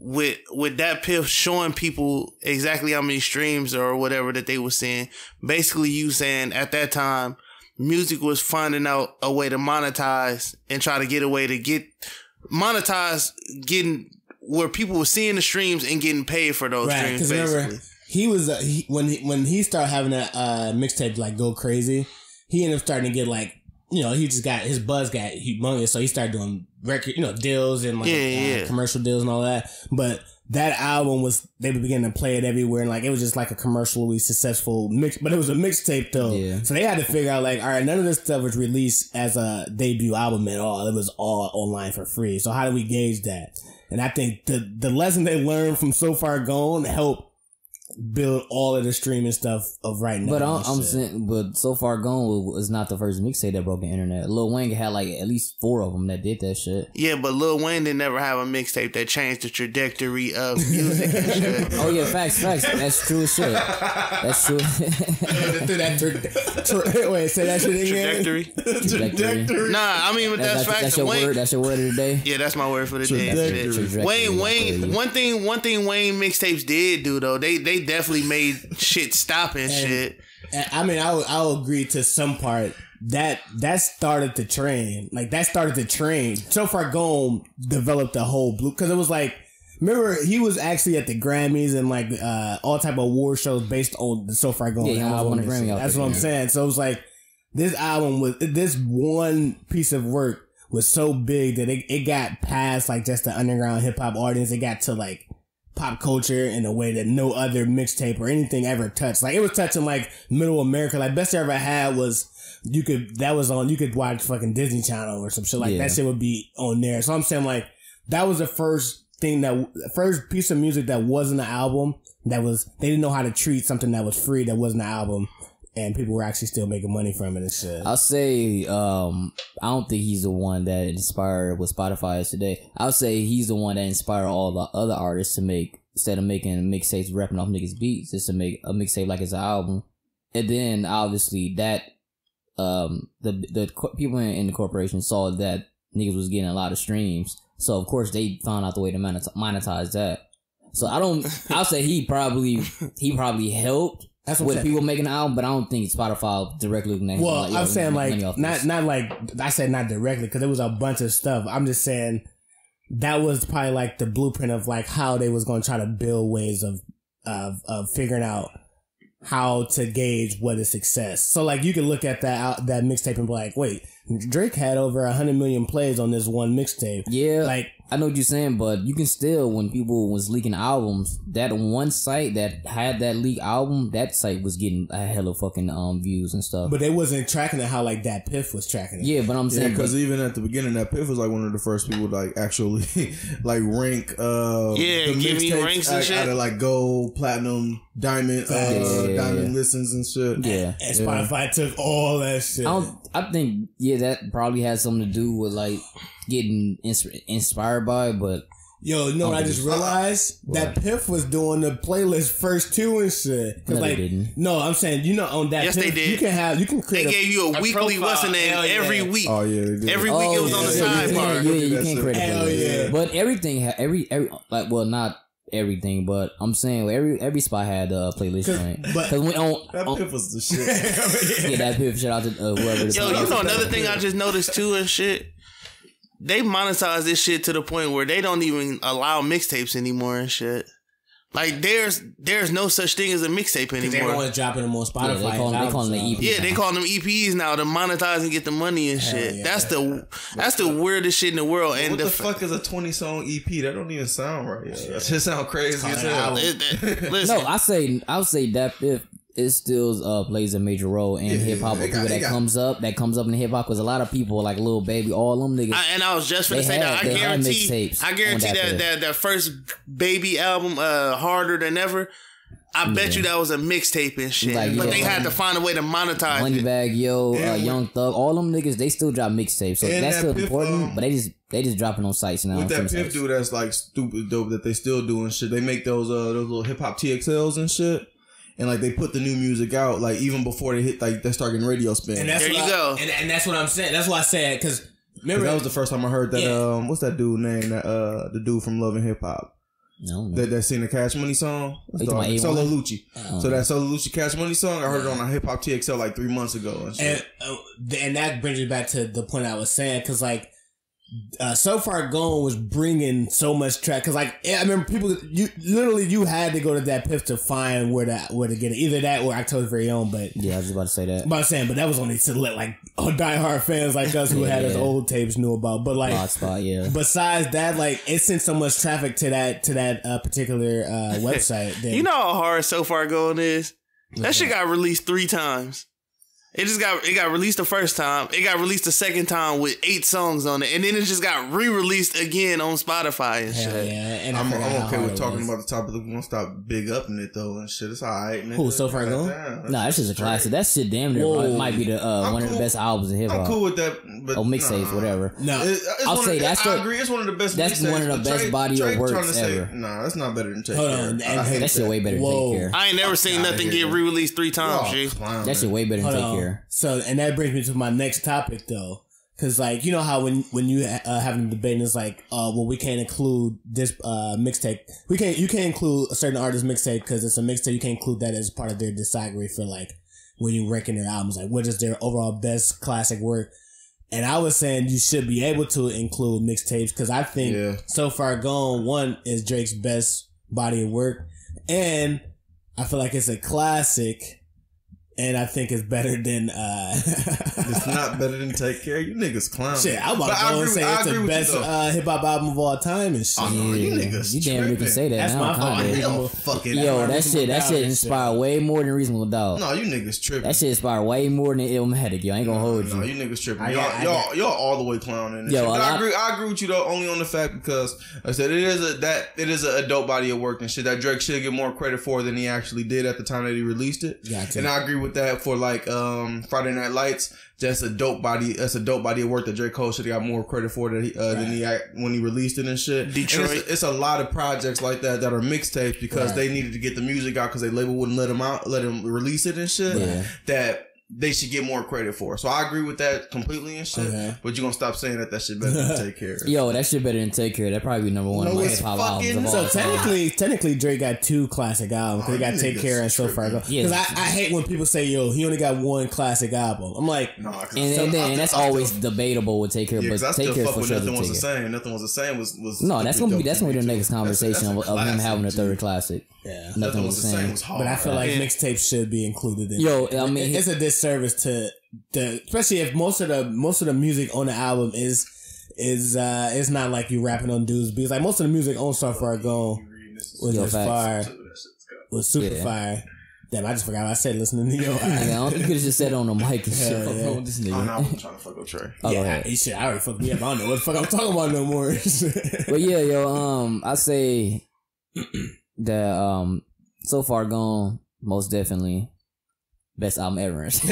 with that Piff showing people exactly how many streams or whatever that they were seeing, basically you saying at that time, music was finding out a way to monetize and try to get a way to getting where people were seeing the streams and getting paid for those streams. Basically, remember, he was when he started having that mixtape like go crazy, he ended up starting to get like he just got his buzz got humongous, so he started doing record deals and like commercial deals and all that. But that album they were beginning to play it everywhere, and like it was just like a commercially successful mix, but it was a mixtape though. Yeah. So they had to figure out like, all right, none of this stuff was released as a debut album at all. It was all online for free. So how do we gauge that? And I think the lesson they learned from So Far Gone helped build all of the streaming stuff of right now. But I'm saying, but So Far Gone was not the first mixtape that broke the internet. Lil Wayne had like at least 4 of them that did that shit. Yeah, but Lil Wayne didn't never have a mixtape that changed the trajectory of music and shit. Oh yeah, facts. That's true as shit. That's true. Wait, say that shit again. Trajectory. Nah, I mean, that's facts. That's your word. That's your word of the day. Yeah, that's my word for the day. Wayne. One thing Wayne mixtapes did do though, they definitely made shit stop and shit. I mean, I'll agree to some part. That started the train. Like, that started the train. So Far Gone developed the whole blue, because it was like, remember, he was actually at the Grammys and like all type of award shows based on the So Far Gone album. That's what I'm saying. So it was like, this one piece of work was so big that it got past like just the underground hip hop audience. It got to like pop culture in a way that no other mixtape or anything ever touched. Like, it was touching like middle America. Like, best I ever had was you could watch fucking Disney Channel or some shit like that. Shit would be on there. So I'm saying like that was the first piece of music that wasn't an album, they didn't know how to treat something that was free that wasn't an album, and people were actually still making money from it and shit. I'll say, I don't think he's the one that inspired what Spotify is today. I'll say he's the one that inspired all the other artists to make, instead of making mixtapes rapping off niggas' beats, just to make a mixtape like it's an album. And then obviously that, the people in the corporation saw that niggas was getting a lot of streams. So of course they found out the way to monetize that. So I'll say he probably helped. That's what with people making an album, but I don't think Spotify directly connected. Well, like, I'm saying like not like I said not directly, because there was a bunch of stuff. I'm just saying that was probably like the blueprint of like how they was going to try to build ways of figuring out how to gauge what is success. So like you can look at that mixtape and be like, wait, Drake had over 100 million plays on this one mixtape. Yeah, like I know what you're saying, but you can still, when people was leaking albums, that one site that had that leaked album, that site was getting a hell of fucking views and stuff. But they wasn't tracking it how like that Piff was tracking it. Yeah, but I'm saying because even at the beginning, that Piff was like one of the first people to like actually like rank the give me ranks and shit out of like gold, platinum, diamond, diamond listens and shit. Yeah, and Spotify took all that shit. I think that probably has something to do with like getting inspired by it, but yo, you know what I just realized? That Piff was doing the playlist first too and shit. No, like, they didn't. No, I'm saying, on that yes, Piff, they did. You can create. They gave you a weekly listen every week. Oh yeah, they did. Every week it was on the sidebar. Yeah, you can't create a playlist. Yeah. But everything, every like, well, not everything, but I'm saying every spot had a playlist joint. Because that Piff was the shit. Yeah, that Piff. Shout out to whoever. Yo, you know another thing I just noticed too and shit. They monetize this shit to the point where they don't even allow mixtapes anymore and shit. Like there's no such thing as a mixtape anymore. Everyone's dropping them on Spotify. Yeah, they call them the EPs. Yeah, they call them EPs now to monetize and get the money and shit. Yeah. That's the weirdest shit in the world. And what the fuck is a 20-song EP? That don't even sound right. Yeah. That shit sound crazy as hell. Listen, no, I'll say that if it still plays a major role in hip hop. People that comes up in hip hop, because a lot of people like Lil Baby, all them niggas. And I was just gonna say that. I guarantee that first Baby album, Harder Than Ever. I bet you that was a mixtape and shit. Like, but they had to find a way to monetize Moneybag Yo, Young Thug, all them niggas, they still drop mixtapes. So that's still important, but they just dropping on sites now. With that Piff dude that's like stupid dope that they still doing shit. They make those little hip hop TXLs and shit. And like they put the new music out like even before they hit like they start getting radio spin. And that's there you go. And that's what I'm saying. That's why I said because remember that was the first time I heard that. Yeah. What's that dude name? That the dude from Love and Hip Hop. No. That sing the Cash Money song. Solo Lucci. So that Solo Lucci Cash Money song, I heard it on a Hip Hop TXL like 3 months ago. And that brings me back to the point I was saying because like. So Far Gone was bringing so much track because like I remember people you had to go to that Piff to find where to get it, either that or October's Very Own. But yeah, I was about to say that. But that was only to let like diehard fans like us who had his old tapes knew about. But like besides that, like it sent so much traffic to that particular website. You know how hard So Far Gone is. That shit got released 3 times. It got released the first time. It got released the second time with 8 songs on it, and then it just got re-released again on Spotify and shit. Yeah, and I'm okay with talking about the topic. We won't stop big upping it though and shit. It's alright. Who So Far Gone? Nah, that's just a classic. That shit damn near might be the one of the best albums in hip hop. I'm cool with that. But mixtapes, whatever. No, I'll say that's. I agree. It's one of the best. That's one of the best body of works ever. Nah, that's not better than Take Care. That shit way better than Take Care. I ain't never seen nothing get re-released 3 times. That shit way better than Take Care. So and that brings me to my next topic though, because like you know how when you having a debate and it's like well we can't include this mixtape, you can't include a certain artist mixtape because it's a mixtape, you can't include that as part of their discography for like when you ranking their albums, like what is their overall best classic work. And I was saying you should be able to include mixtapes because I think So Far Gone 1 is Drake's best body of work, and I feel like it's a classic. And I think it's better than it's not better than Take Care. You niggas clown. Shit, I'm about to go and say it's the best hip hop album of all time and shit. Oh, no, you niggas. You damn near can say that. That's now, my fault. Yo, that shit inspired way more than Reasonable Doubt. No, you niggas tripping. That shit inspired way more than Illmatic. Yo, I ain't gonna hold you. No, you niggas tripping. Y'all all the way clowning. Yo, I agree with you though, only on the fact because like I said it is a dope body of work and shit that Drake should get more credit for than he actually did at the time that he released it. Gotcha. And I agree with that for like Friday Night Lights. That's a dope body of work that J. Cole should have got more credit for than he when he released it and shit. Detroit. And it's a lot of projects like that are mixtapes because they needed to get the music out because they label wouldn't let them release it and shit. Yeah. That they should get more credit for. So I agree with that completely and shit. Okay. But you gonna stop saying that shit better than Take Care. Yo, that shit better than Take Care. That probably be number one of my hip hop albums of all time. Technically Drake got 2 classic albums. He got Take Care and So Far Gone. Because I hate when people say, yo, he only got 1 classic album. I'm like, and that's always debatable with Take Care, but Take Care for sure. Nothing was the same. Nothing was the same. Was no, that's gonna be the next conversation of him having a third classic. Yeah, nothing was the same. But I feel like mixtapes should be included in. Yo, I mean, it's a disservice to especially if most of the music on the album is it's not like you rapping on dudes beats. Like most of the music on So Far Gone was fire, was super fire. Damn, I just forgot what I said listening to you. You could have just said on the mic and shit. Yeah. This nigga. I'm trying to fuck up Trey. Shit, I already fucked me up. I don't know what the fuck I'm talking about no more. But yeah, yo, I say that So Far Gone most definitely best album ever. Best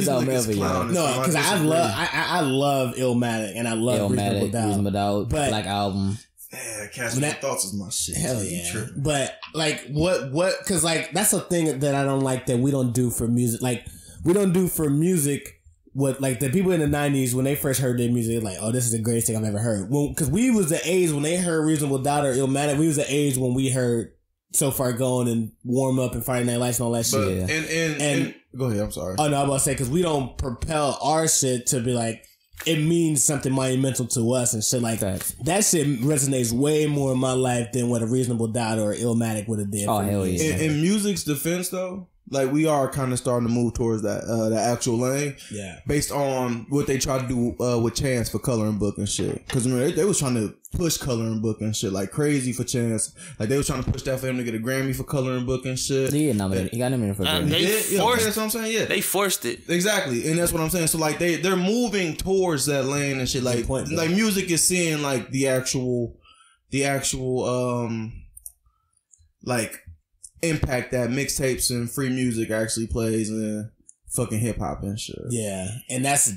album ever, yo. No, because I love Illmatic and I love Reasonable Doubt. But Black Album. Yeah, Cash My Thoughts is my shit. Hell yeah. But like what cause like that's a thing that I don't like that we don't do for music. Like we don't do for music what like the people in the 90s when they first heard their music, like, oh, this is the greatest thing I've ever heard. Well, cause we was the age when they heard Reasonable Doubt or Illmatic, we was the age when we heard So Far Gone and Warm Up and Friday Night Lights and all that shit. And go ahead, I'm sorry. Oh no, I'm about to say cause we don't propel our shit to be like it means something monumental to us and shit like that. That shit resonates way more in my life than what a Reasonable Doubt or Illmatic would have did. Oh, hell yeah. In music's defense, though, like we are kind of starting to move towards that actual lane. Yeah. Based on what they tried to do with Chance for Coloring Book and shit. Because they was trying to push Coloring Book and shit like crazy for Chance. Like they was trying to push that for him to get a Grammy for Coloring Book and shit. He got nominated for Grammy. They forced, that's what I'm saying. Yeah, they forced it exactly, and that's what I'm saying. So like they're moving towards that lane and shit. Like music is seeing like the actual like impact that mixtapes and free music actually plays in fucking hip hop and shit. Yeah, and that's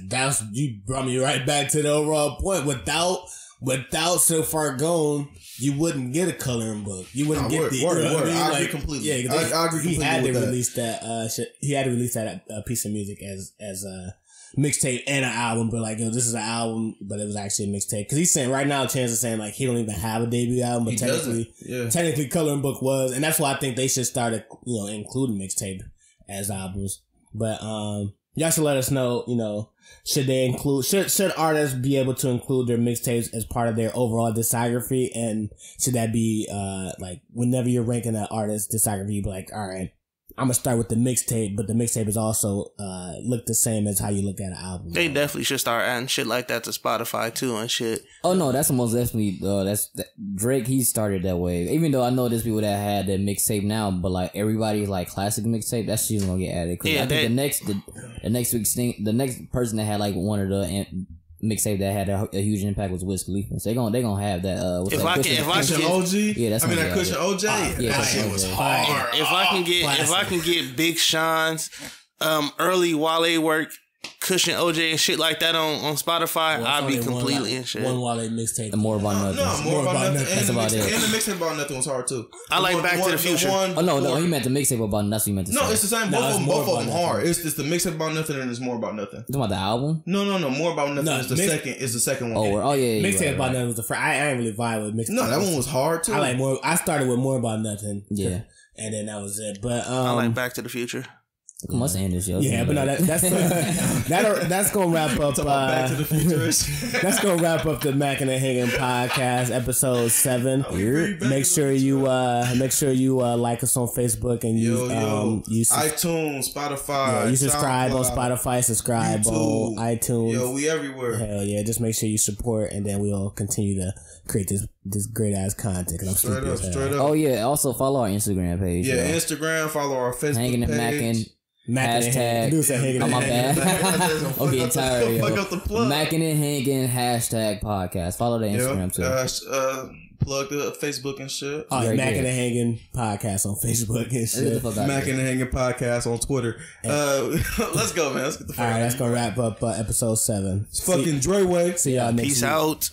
you brought me right back to the overall point. Without So Far Gone, you wouldn't get a Coloring Book. You wouldn't get the. Word. You know what I mean? I agree completely. Yeah, I agree completely. He had to with release that. He had to release that piece of music as a mixtape and an album. But like, this is an album, but it was actually a mixtape. Because he's saying right now, Chance is saying like he don't even have a debut album, but technically, Coloring Book was, and that's why I think they should start including mixtape as albums. But y'all should let us know. Should artists be able to include their mixtapes as part of their overall discography? And should that be, like, whenever you're ranking an artist's discography, you be like, all right, I'm gonna start with the mixtape, but the mixtape is also, look the same as how you look at an album. They definitely should start adding shit like that to Spotify too and shit. Oh no, that's most definitely, Drake, he started that way. Even though I know there's people that had that mixtape now, but like everybody's like classic mixtape, that shit's gonna get added. Cause I think the next person that had like one of the mixtape that had a huge impact was Wiz Khalifa. So they gonna have that. If I can OG, yeah, that's that Cushion OJ. That shit was hard. If I can get Big Sean's early Wale work, Cushion OJ and shit like that on Spotify, I'd be completely in shit. One Wale mixtape. The More About Nothing. More About Nothing. That's about it. And the mixtape About Nothing was hard too. I like Back to the Future. No, he meant the mixtape About Nothing. He meant to No, say. it's the same. Both of them hard. It's the mixtape About Nothing and it's More About Nothing. You talking about the album? No. More About Nothing is the second one. Oh yeah. Mixtape About Nothing was the first. I ain't really vibe with mixtape. No, that one was hard too. I started with More About Nothing. Yeah. And then that was it. But I like Back to the Future. I must end this show. Yeah, but no, that's gonna wrap up. Back to the Future. That's gonna wrap up the Mackin Hangin Podcast, episode 7. Make sure you like us on Facebook and use iTunes, Spotify. Yeah, you subscribe on Spotify, subscribe YouTube, on iTunes. Yo, we everywhere. Hell yeah! Just make sure you support, and then we'll continue to create this great ass content. Cause I'm straight up. Oh yeah! Also follow our Instagram page. Yeah, Instagram. Follow our Facebook Hanging page. Hashtag. Oh my bad. I'm getting tired. Fuck up the plug. Mackin Hangin #podcast. Follow the Instagram too. Plug the Facebook and shit. Oh, Mackin Hangin Podcast on Facebook and shit. Mackin Hangin Podcast on Twitter. Let's go, man. Let's get the fuck out. All right, that's gonna wrap up episode 7. It's fucking Dre Way. See y'all next week. Peace out.